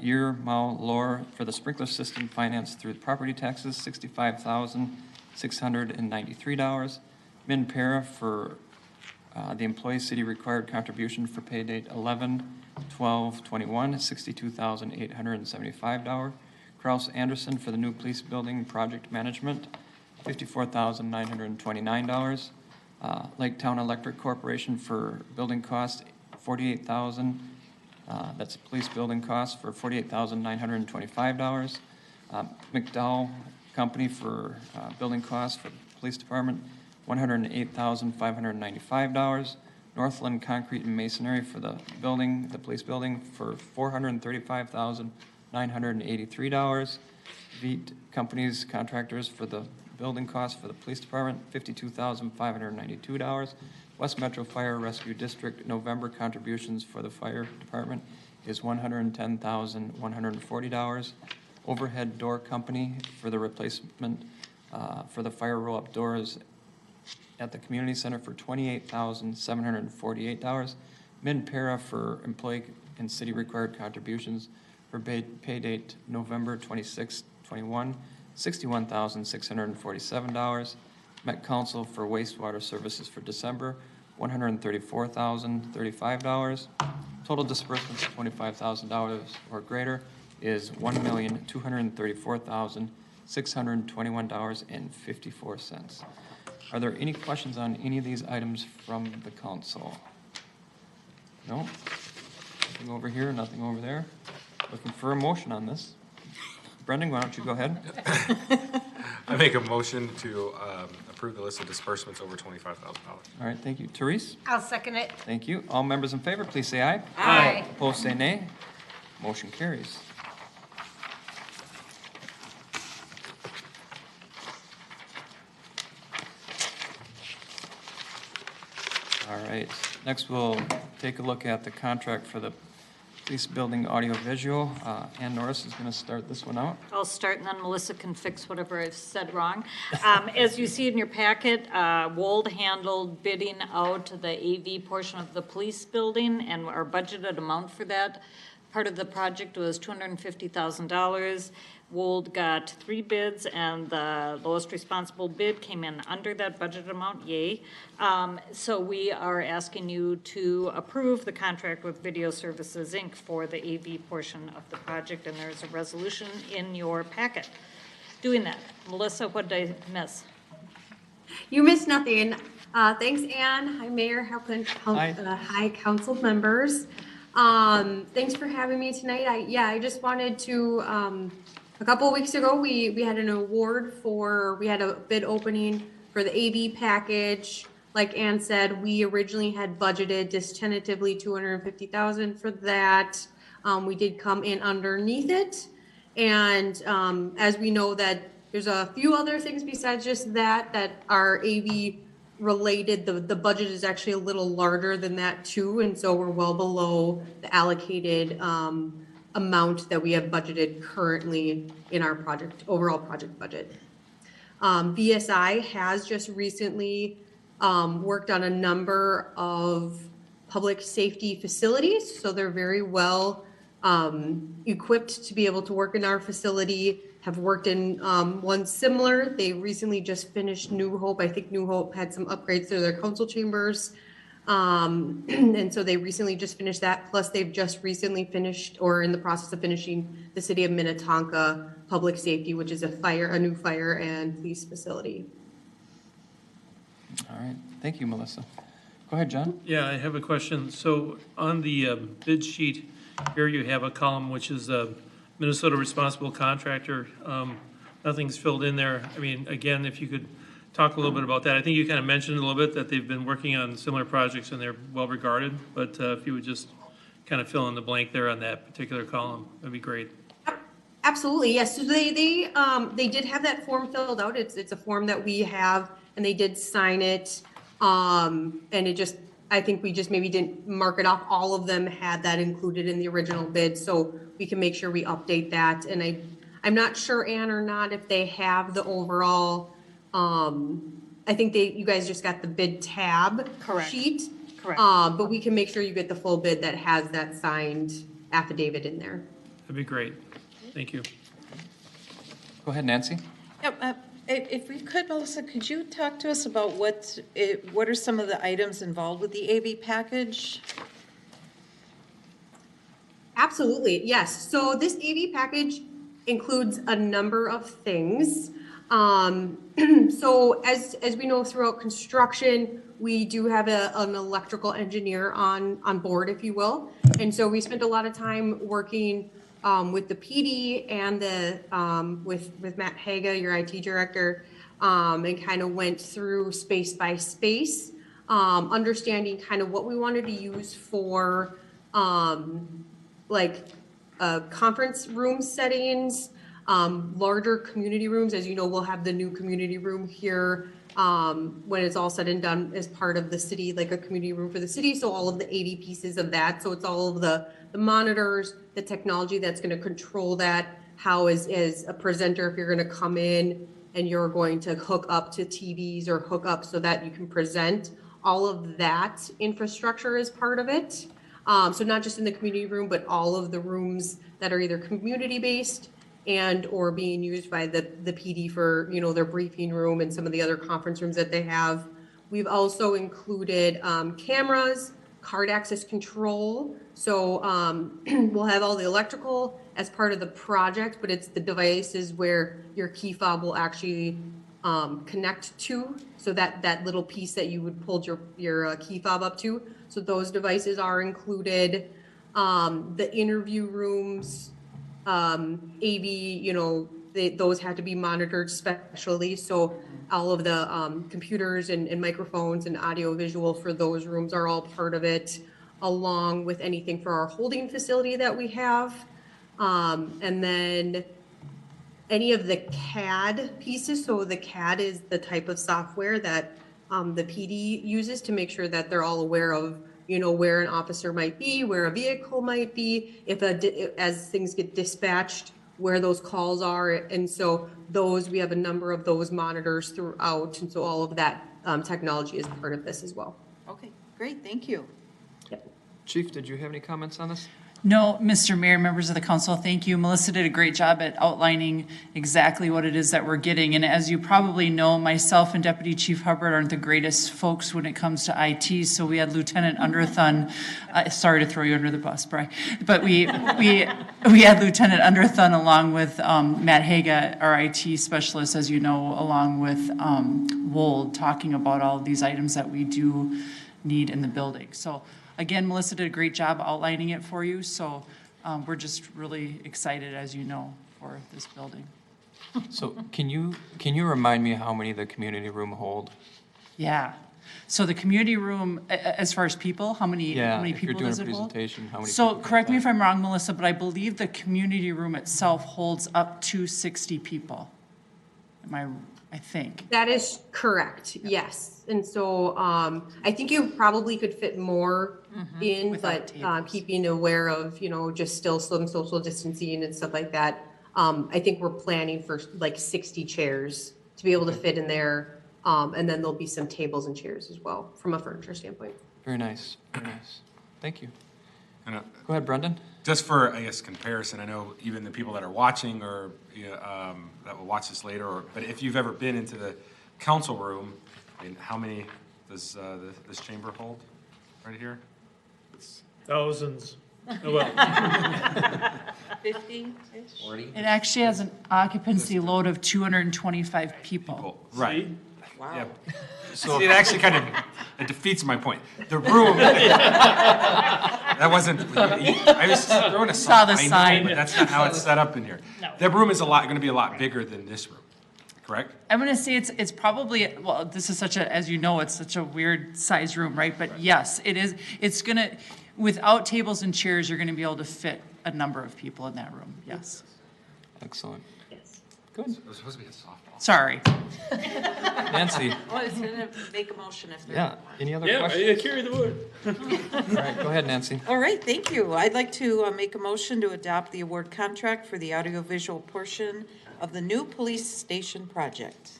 Year Mao Lore for the sprinkler system financed through property taxes, $65,693. Min Para for the employee city required contribution for pay date 11/12/21, $62,875. Kraus Anderson for the new police building project management, $54,929. Lake Town Electric Corporation for building costs, $48,000. That's police building costs for $48,925. McDowell Company for building costs for police department, $108,595. Northland Concrete and Masonry for the building, the police building, for $435,983. Veet Companies Contractors for the building costs for the police department, $52,592. West Metro Fire Rescue District November contributions for the fire department is $110,140. Overhead Door Company for the replacement for the fire roll-up doors at the community center for $28,748. Min Para for employee and city required contributions for pay date November 26, 21, $61,647. Met Council for wastewater services for December, $134,035. Total disbursements of $25,000 or greater is $1,234,621.54. Are there any questions on any of these items from the council? No? Nothing over here, nothing over there? Looking for a motion on this. Brendan, why don't you go ahead? I make a motion to approve the list of disbursements over $25,000. All right, thank you. Therese? I'll second it. Thank you. All members in favor, please say aye. Aye. Opposed, say nay. Motion carries. All right, next we'll take a look at the contract for the police building audiovisual. Ann Norris is going to start this one out. I'll start, and then Melissa can fix whatever I've said wrong. As you see in your packet, Wold handled bidding out the AV portion of the police building, and our budgeted amount for that part of the project was $250,000. Wold got 3 bids, and the lowest responsible bid came in under that budget amount, yay. So we are asking you to approve the contract with Video Services, Inc. for the AV portion of the project, and there's a resolution in your packet doing that. Melissa, what did I miss? You missed nothing. Thanks, Ann. Hi, Mayor. Hi. Hi, council members. Thanks for having me tonight. I just wanted to, a couple of weeks ago, we had an award we had a bid opening for the AV package. Like Ann said, we originally had budgeted just tentatively $250,000 for that. We did come in underneath it. And as we know that there's a few other things besides just that are AV related. The budget is actually a little larger than that too. And so we're well below the allocated amount that we have budgeted currently in our overall project budget. BSI has just recently worked on a number of public safety facilities. So they're very well equipped to be able to work in our facility, have worked in one similar. They recently just finished New Hope. I think New Hope had some upgrades to their council chambers. And so they recently just finished that. Plus they've just recently finished or in the process of finishing the city of Minnetonka Public Safety, which is a new fire and police facility. All right, thank you, Melissa. Go ahead, John. Yeah, I have a question. So on the bid sheet, here you have a column which is Minnesota Responsible Contractor. Nothing's filled in there. I mean, again, if you could talk a little bit about that. I think you kind of mentioned a little bit that they've been working on similar projects and they're well regarded, but if you would just kind of fill in the blank there on that particular column, that'd be great. Absolutely, yes. So they did have that form filled out. It's a form that we have, and they did sign it. And it just, I think we just maybe didn't mark it off. All of them had that included in the original bid, so we can make sure we update that. And I'm not sure, Ann, or not if they have the overall. I think you guys just got the bid tab sheet. Correct. But we can make sure you get the full bid that has that signed affidavit in there. That'd be great. Thank you. Go ahead, Nancy. Yep, if we could, Melissa, could you talk to us about what are some of the items involved with the AV package? Absolutely, yes. So this AV package includes a number of things. So as we know, throughout construction, we do have an electrical engineer on board, if you will. And so we spent a lot of time working with the PD and with Matt Haga, your IT director, and kind of went through space by space, understanding kind of what we wanted to use for conference room settings, larger community rooms. As you know, we'll have the new community room here when it's all said and done as part of the city, like a community room for the city. So all of the AV pieces of that. So it's all of the monitors, the technology that's going to control that, how as a presenter, if you're going to come in and you're going to hook up to TVs or hook up so that you can present, all of that infrastructure is part of it. So not just in the community room, but all of the rooms that are either community-based and or being used by the PD for, you know, their briefing room and some of the other conference rooms that they have. We've also included cameras, card access control. So we'll have all the electrical as part of the project, but it's the devices where your key fob will actually connect to. So that little piece that you would pull your key fob up to. So those devices are included. The interview rooms, AV, you know, those had to be monitored specially. So all of the computers and microphones and audio visual for those rooms are all part of it, along with anything for our holding facility that we have. And then any of the CAD pieces. So the CAD is the type of software that the PD uses to make sure that they're all aware of, you know, where an officer might be, where a vehicle might be, as things get dispatched, where those calls are. And so we have a number of those monitors throughout. And so all of that technology is part of this as well. Okay, great, thank you. Chief, did you have any comments on this? No, Mr. Mayor, members of the council, thank you. Melissa did a great job at outlining exactly what it is that we're getting. And as you probably know, myself and Deputy Chief Hubbard aren't the greatest folks when it comes to IT. So we had Lieutenant Underthun, sorry to throw you under the bus, Bri, but we had Lieutenant Underthun along with Matt Haga, our IT specialist, as you know, along with Wold, talking about all of these items that we do need in the building. So again, Melissa did a great job outlining it for you, so we're just really excited, as you know, for this building. So can you remind me how many the community room hold? Yeah. So the community room, as far as people, how many people does it hold? Yeah, if you're doing a presentation, how many So people correct me if I'm wrong, Melissa, but I believe the community room itself holds up to 60 people. I think. That is correct, yes. And so I think you probably could fit more in, Without but keeping aware of, just still some social distancing and stuff like that. I think we're planning for like 60 chairs to be able to fit in there. And then there'll be some tables and chairs as well from a furniture standpoint. Very nice, very nice. Thank you. And, Go ahead, Brendan. Just for, I guess, comparison, I know even the people that are watching or that will watch this later, but if you've ever been into the council room, I mean, how many does this chamber hold right here? Thousands. Oh, well. 50-ish? 40? It actually has an occupancy load of 225 people. Right. Wow. Yeah. So it actually kind of it defeats my point. The room. That wasn't. I was throwing a Saw the I know, sign. but that's not how it's set up in here. No. That room is going to be a lot bigger than this room, correct? I'm going to say it's probably, well, this is such a, as you know, it's such a weird size room, right? But yes, it is. It's going to, without tables and chairs, you're going to be able to fit a number of people in that room. Yes. Excellent. Yes. Good. It was supposed to be a softball. Sorry. Nancy. Well, it's gonna make a motion if there Yeah. are. Any other Yeah, questions? carry the wood. All right, go ahead, Nancy. All right, thank you. I'd like to make a motion to adopt the award contract for the audiovisual portion of the new police station project.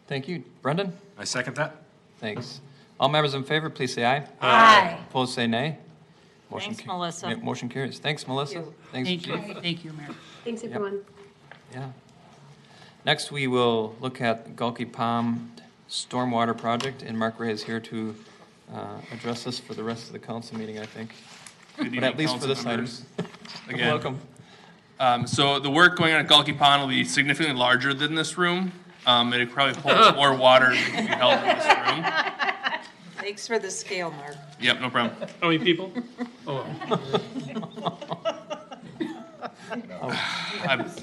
Thank you. Brendan? I second that. Thanks. All members in favor, please say aye. Aye. Opposed, say nay. Motion Thanks, Melissa. Motion carries. Thanks, Melissa. Thanks, Thank Chief. you. Thank you, Mayor. Thanks, everyone. Yeah. Next, we will look at Gulky Pond Stormwater Project, and Mark Ray is here to address this for the rest of the council meeting, I think. But at least for this item. Again. Welcome. So the work going on at Gulky Pond will be significantly larger than this room. It probably holds more water than can be held in this room. Thanks for the scale, Mark. Yep, no problem. How many people? Oh.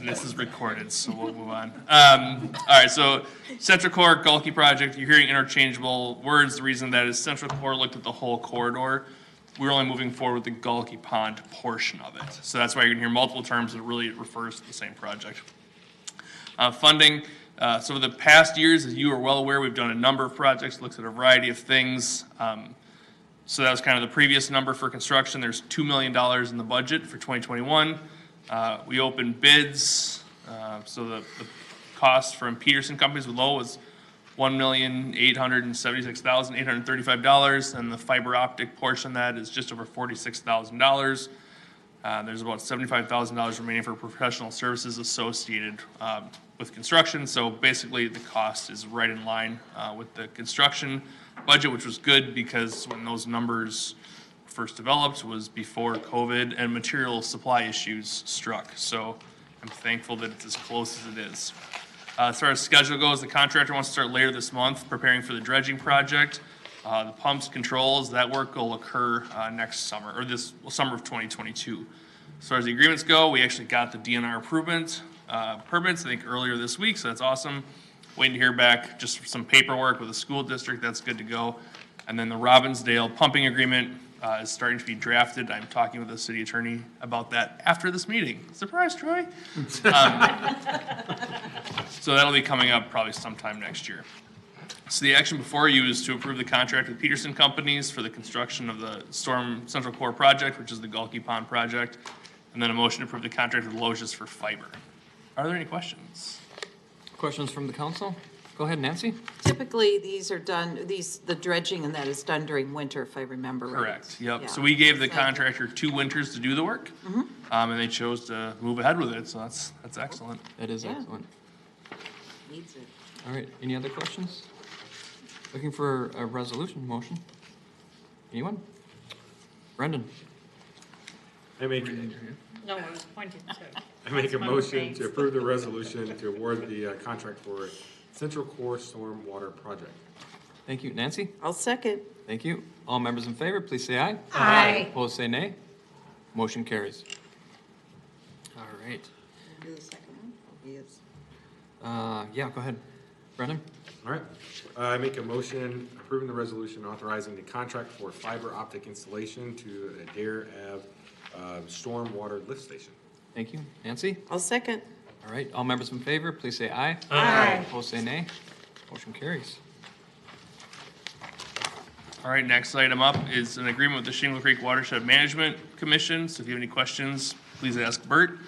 This is recorded, so we'll move on. All right, so Central Core, Gulky Project, you're hearing interchangeable words. The reason that is Central Core looked at the whole corridor. We're only moving forward with the Gulky Pond portion of it. So that's why you're gonna hear multiple terms that really refers to the same project. Funding, so for the past years, as you are well aware, we've done a number of projects, looks at a variety of things. So that was kind of the previous number for construction. There's $2 million in the budget for 2021. We opened bids, so the cost from Peterson Companies with low was $1,876,835, and the fiber optic portion of that is just over $46,000. There's about $75,000 remaining for professional services associated with construction. So basically, the cost is right in line with the construction budget, which was good because when those numbers first developed was before COVID and material supply issues struck. So I'm thankful that it's as close as it is. As far as schedule goes, the contractor wants to start later this month preparing for the dredging project. The pumps, controls, that work will occur next summer, or this summer of 2022. As far as the agreements go, we actually got the DNR permits, I think earlier this week, so that's awesome. Waiting to hear back just for some paperwork with the school district, that's good to go. And then the Robbinsdale pumping agreement is starting to be drafted. I'm talking with the city attorney about that after this meeting. Surprise, Troy. So that'll be coming up probably sometime next year. So the action before you is to approve the contract with Peterson Companies for the construction of the Storm Central Core project, which is the Gulky Pond project, and then a motion to approve the contract with Loges for fiber. Are there any questions? Questions from the council? Go ahead, Nancy. Typically, these are done, the dredging and that is done during winter, if I remember right. Correct, yep. Yeah. So we gave the contractor 2 winters to do the work, Mhm. and they chose to move ahead with it, so that's excellent. That is Yeah. excellent. Needs it. All right, any other questions? Looking for a resolution motion? Anyone? Brendan? I make, No, I was pointing to. I make a motion to approve the resolution to award the contract for Central Core Storm Water Project. Thank you. Nancy? I'll second. Thank you. All members in favor, please say aye. Aye. Opposed, say nay. Motion carries. All right. Do the second one? Yes. Yeah, go ahead. Brendan? All right. I make a motion approving the resolution authorizing the contract for fiber optic installation to Adair Ave storm water lift station. Thank you. Nancy? I'll second. All right, all members in favor, please say aye. Aye. Opposed, say nay. Motion carries. All right, next item up is an agreement with the Shingle Creek Watershed Management Commission. So if you have any questions, please ask Bert.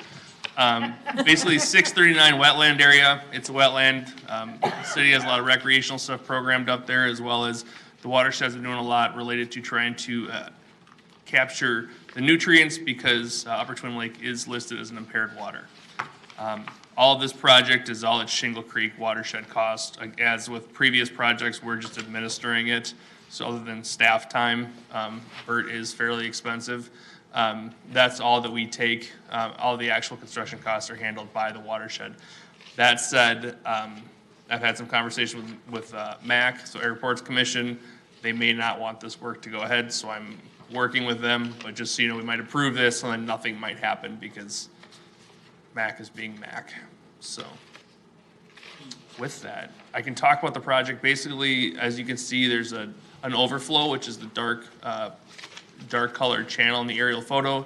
Basically, 639 wetland area. It's a wetland. The city has a lot of recreational stuff programmed up there, as well as the watersheds are doing a lot related to trying to capture the nutrients because Upper Twin Lake is listed as an impaired water. All of this project is all at Shingle Creek watershed cost. As with previous projects, we're just administering it. So other than staff time, BERT is fairly expensive. That's all that we take. All the actual construction costs are handled by the watershed. That said, I've had some conversation with MAC, so Airports Commission. They may not want this work to go ahead, so I'm working with them. But just so you know, we might approve this and then nothing might happen because MAC is being MAC. So with that, I can talk about the project. Basically, as you can see, there's an overflow, which is the dark colored channel in the aerial photo.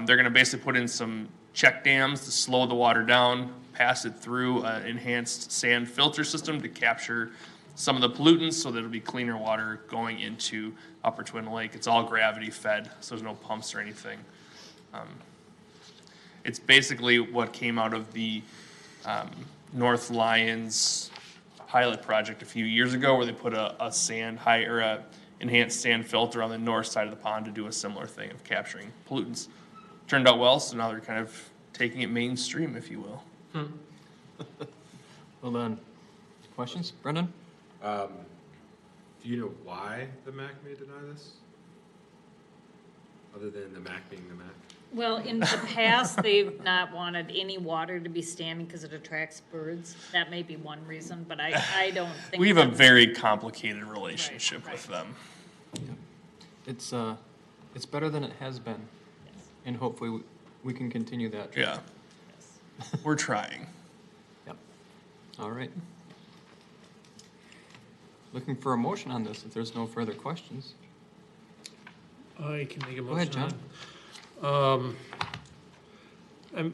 They're gonna basically put in some check dams to slow the water down, pass it through an enhanced sand filter system to capture some of the pollutants so that it'll be cleaner water going into Upper Twin Lake. It's all gravity fed, so there's no pumps or anything. It's basically what came out of the North Lyons pilot project a few years ago, where they put a enhanced sand filter on the north side of the pond to do a similar thing of capturing pollutants. Turned out well, so now they're kind of taking it mainstream, if you will. Well done. Questions? Brendan? Do you know why the MAC may deny this? Other than the MAC being the MAC? Well, in the past, they've not wanted any water to be standing because it attracts birds. That may be one reason, but I don't think. We have a very complicated relationship with them. It's better than it has been. And hopefully we can continue that. Yeah. We're trying. Yep. All right. Looking for a motion on this if there's no further questions. I can make a motion. Go ahead, John. I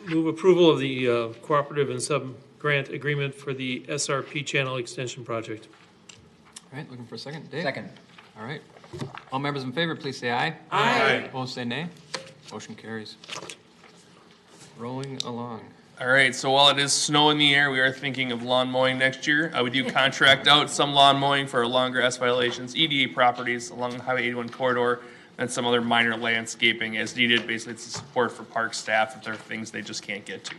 move approval of the cooperative and sub-grant agreement for the SRP channel extension project. All right, looking for a second. Dave? Second. All right. All members in favor, please say aye. Aye. Opposed, say nay. Motion carries. Rolling along. All right, so while it is snow in the air, we are thinking of lawn mowing next year. We do contract out some lawn mowing for long grass violations, EDA properties along the Highway 81 corridor, and some other minor landscaping as needed. Basically, it's a support for park staff if there are things they just can't get to.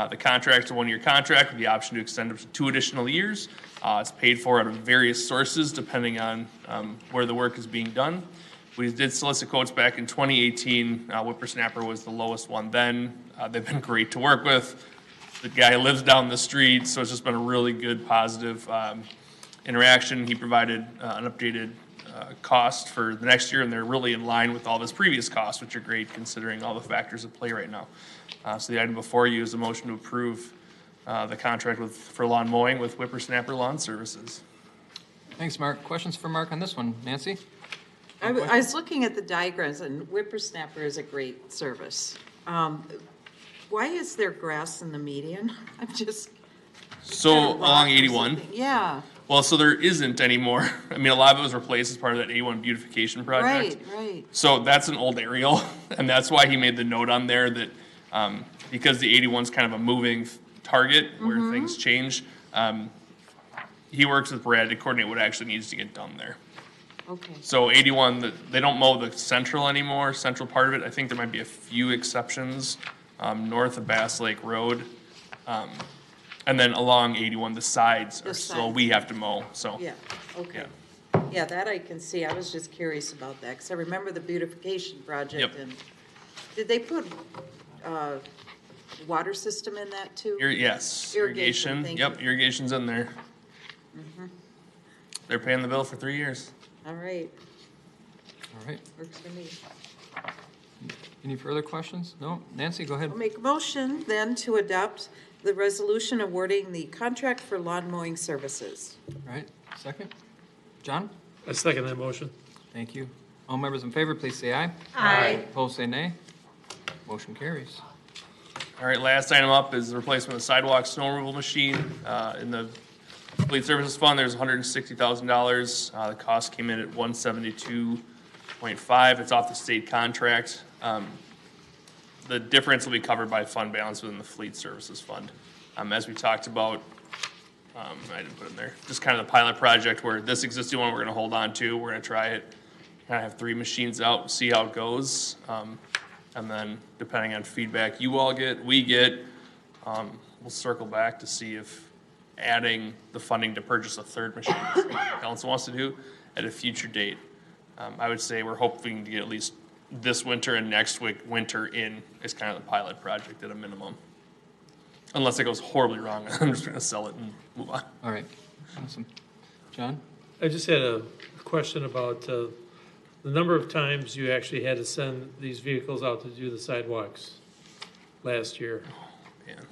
The contract's a one-year contract with the option to extend up to 2 additional years. It's paid for out of various sources depending on where the work is being done. We did solicit quotes back in 2018. Whippersnapper was the lowest one then. They've been great to work with. The guy lives down the street, so it's just been a really good, positive interaction. He provided an updated cost for the next year, and they're really in line with all of his previous costs, which are great considering all the factors at play right now. So the item before you is a motion to approve the contract for lawn mowing with Whippersnapper Lawn Services. Thanks, Mark. Questions for Mark on this one? Nancy? I was looking at the diagrams, and Whippersnapper is a great service. Why is there grass in the median? I'm just. So along 81? Yeah. Well, so there isn't anymore. I mean, a lot of it was replaced as part of that 81 beautification project. Right. So that's an old aerial, and that's why he made the note on there that because the 81's kind of a moving target where things change, he works with Brad to coordinate what actually needs to get done there. Okay. So 81, they don't mow the central anymore, central part of it. I think there might be a few exceptions, north of Bass Lake Road. And then along 81, the sides are still, we have to mow, so. Yeah, okay. Yeah, that I can see. I was just curious about that, because I remember the beautification project. Yep. And did they put water system in that too? Yes, irrigation, thank yep, you. irrigation's in there. Mhm. They're paying the bill for 3 years. All right, All right. works for me. Any further questions? No? Nancy, go ahead. I'll make a motion then to adopt the resolution awarding the contract for lawn mowing services. All right, second? John? I second that motion. Thank you. All members in favor, please say aye. Aye. Opposed, say nay. Motion carries. All right, last item up is the replacement of the sidewalk snow removal machine. In the fleet services fund, there's $160,000. The cost came in at $172.5. It's off the state contract. The difference will be covered by fund balance within the fleet services fund. As we talked about, I didn't put it in there, just kind of the pilot project where this existing one we're gonna hold on to, we're gonna try it. Kind of have 3 machines out, see how it goes. And then depending on feedback you all get, we get, we'll circle back to see if adding the funding to purchase a 3rd machine, as the council wants to do, at a future date. I would say we're hoping to get at least this winter and next winter in as kind of the pilot project at a minimum. Unless it goes horribly wrong, I'm just gonna sell it and move on. All right, awesome. John? I just had a question about the number of times you actually had to send these vehicles out to do the sidewalks last year. Man.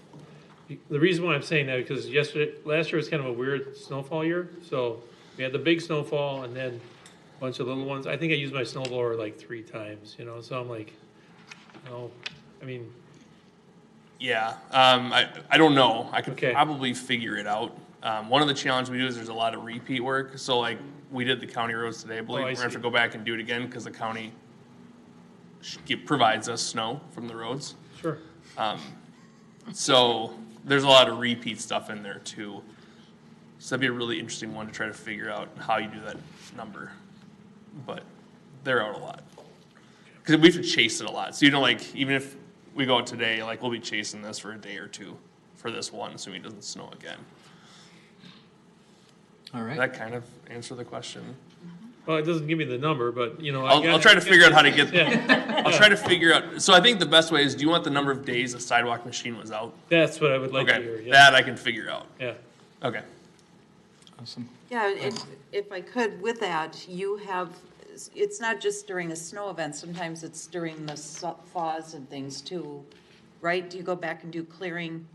The reason why I'm saying that, because last year was kind of a weird snowfall year, so we had the big snowfall and then a bunch of little ones. I think I used my snow blower like 3 times, you know, so I'm like, I mean. Yeah, I don't know. I could Okay. probably figure it out. One of the challenges we do is there's a lot of repeat work. So like we did the county roads today, I believe. Oh, I We're gonna have see. to go back and do it again because the county provides us snow from the roads. Sure. So there's a lot of repeat stuff in there too. So that'd be a really interesting one to try to figure out how you do that number. But they're out a lot. Because we have to chase it a lot. So, you know, like, even if we go out today, like, we'll be chasing this for a day or 2 for this one, assuming it doesn't snow again. All right. Does that kind of answer the question? Well, it doesn't give me the number, but, you know. I'll try to figure out how to get, Yeah. I'll try to figure out, so I think the best way is, do you want the number of days the sidewalk machine was out? That's what I would like to hear, Okay, yeah. that I can figure out. Yeah. Okay. Awesome. Yeah, if I could, with that, you have, it's not just during a snow event, sometimes it's during the thaws and things too, right? Do you go back and do clearing,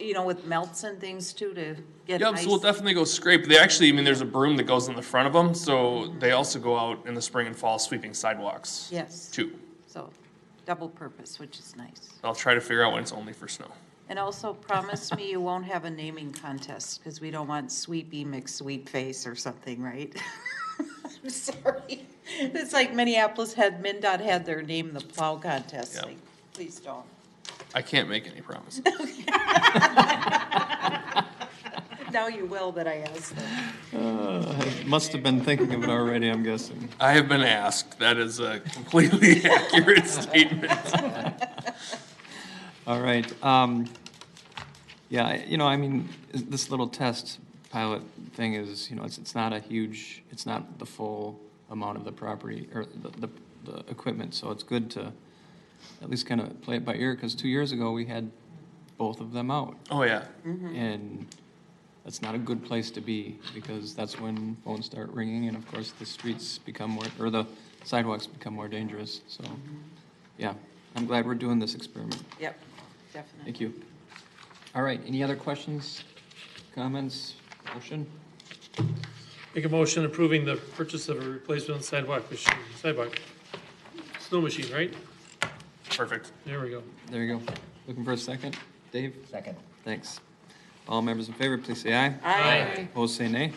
you know, with melts and things too, to get Yep, ice? so we'll definitely go scrape. They actually, I mean, there's a broom that goes in the front of them, so they also go out in the spring and fall sweeping sidewalks. Yes. Too. So, double purpose, which is nice. I'll try to figure out when it's only for snow. And also promise me you won't have a naming contest, because we don't want Sweepy McSweep Face or something, right? I'm sorry. It's like Minneapolis MnDOT had their name the plow contest. Yeah. Like, please don't. I can't make any promises. Now you will that I asked them. Must have been thinking of it already, I'm guessing. I have been asked. That is a completely accurate statement. All right. Yeah, you know, I mean, this little test pilot thing is, you know, it's not a huge, it's not the full amount of the property or the equipment. So it's good to at least kind of play it by ear, because 2 years ago we had both of them out. Oh, yeah. And that's not a good place to be, because that's when phones start ringing and of course the streets become more, or the sidewalks become more dangerous. So, yeah, I'm glad we're doing this experiment. Yep, definitely. Thank you. All right, any other questions, comments, motion? Make a motion approving the purchase of a replacement sidewalk machine, snow machine, right? Perfect. There we go. There you go. Looking for a second? Dave? Second. Thanks. All members in favor, please say aye. Aye. Opposed, say nay.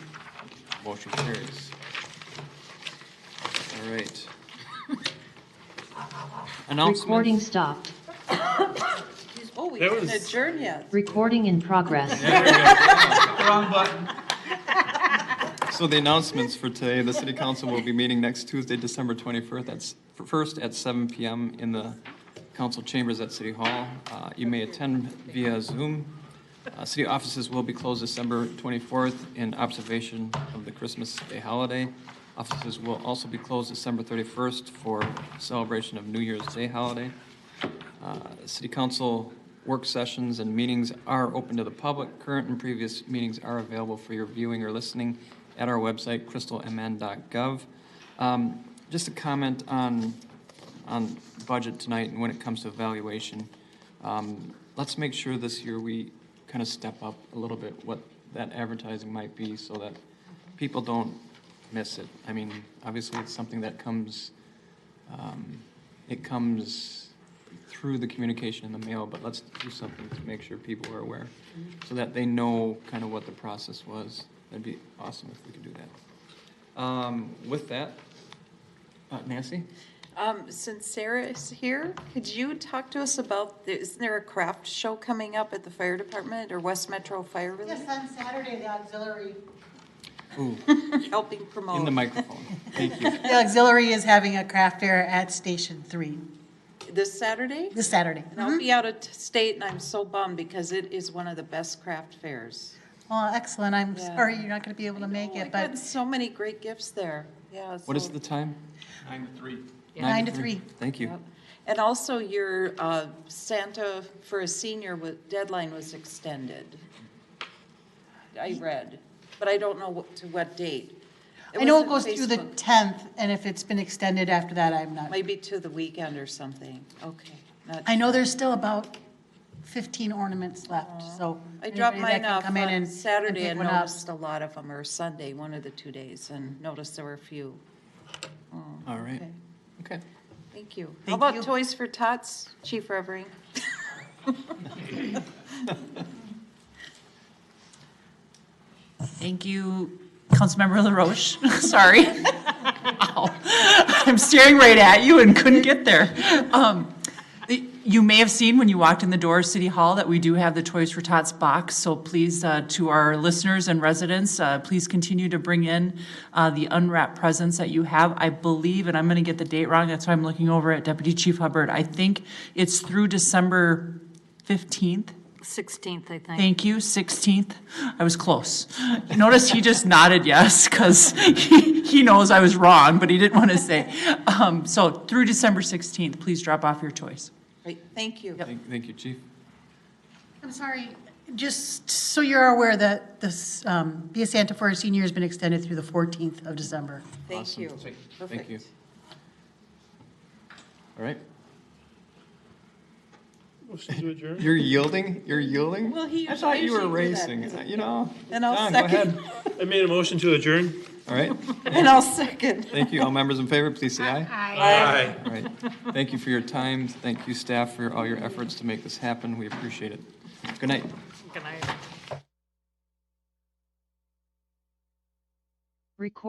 Motion carries. All right. Announcements. Recording stopped. Oh, we That didn't was- adjourn yet. Recording in progress. Wrong button. So the announcements for today, the city council will be meeting next Tuesday, December 21st, at 7 p.m. in the council chambers at City Hall. You may attend via Zoom. City offices will be closed December 24th in observation of the Christmas Day holiday. Offices will also be closed December 31st for celebration of New Year's Day holiday. City council work sessions and meetings are open to the public. Current and previous meetings are available for your viewing or listening at our website, crystalmn.gov. Just a comment on budget tonight and when it comes to evaluation. Let's make sure this year we kind of step up a little bit what that advertising might be so that people don't miss it. I mean, obviously it's something that comes, it comes through the communication in the mail, but let's do something to make sure people are aware so that they know kind of what the process was. That'd be awesome if we could do that. With that, Nancy? Since Sarah is here, could you talk to us about, isn't there a craft show coming up at the fire department or West Metro Fire Relief? Yes, on Saturday, the auxiliary. Ooh, Helping promote. in the microphone. Thank you. The auxiliary is having a craft fair at Station 3 This Saturday? this Saturday. And I'll be out of state and I'm so bummed because it is one of the best craft fairs. Well, excellent. I'm Yeah. sorry you're not going to be able to make I it, but got so many great gifts there. Yeah. What is so- the time? 9 to 3. 9 to 3. Thank you. Yep. And also your Santa for a senior deadline was extended. I read, but I don't know to what date. I know it was goes on through the Facebook. 10th, and if it's been extended after that, I'm not. Maybe to the weekend or something. Okay. Not I know sure. there's still about 15 ornaments left, so. I dropped anybody that mine can off come in on and Saturday pick and one up. noticed a lot of them, or Sunday, one of the 2 days, and noticed there were a few. Oh, All right. okay. Okay. Thank you. How Thank about you. Toys for Tots, Chief Revering? Thank you, Councilmember LaRoche. Sorry. Ow. I'm staring right at you and couldn't get there. You may have seen when you walked in the door of City Hall that we do have the Toys for Tots box. So please, to our listeners and residents, please continue to bring in the unwrapped presents that you have. I believe, and I'm going to get the date wrong, that's why I'm looking over at Deputy Chief Hubbard. I think it's through December 15th. 16th, I think. Thank you, 16th. I was close. Notice he just nodded yes, because he knows I was wrong, but he didn't want to say. So through December 16th, please drop off your toys. Great, thank you. Thank you, Chief. I'm sorry, just so you're aware that this, Be a Santa for a Senior has been extended through the 14th of December. Thank Awesome. you. Thank you. All right. Motion to adjourn? You're yielding? You're yielding? Well, he I thought you were usually do that, racing. doesn't he? You know. And I'll John, go second. ahead. I made a motion to adjourn. All right. And I'll second. Thank you. All members in favor, please say aye. Aye. All right. Thank you for your time. Thank you, staff, for all your efforts to make this happen. We appreciate it. Good night. Good night. Record.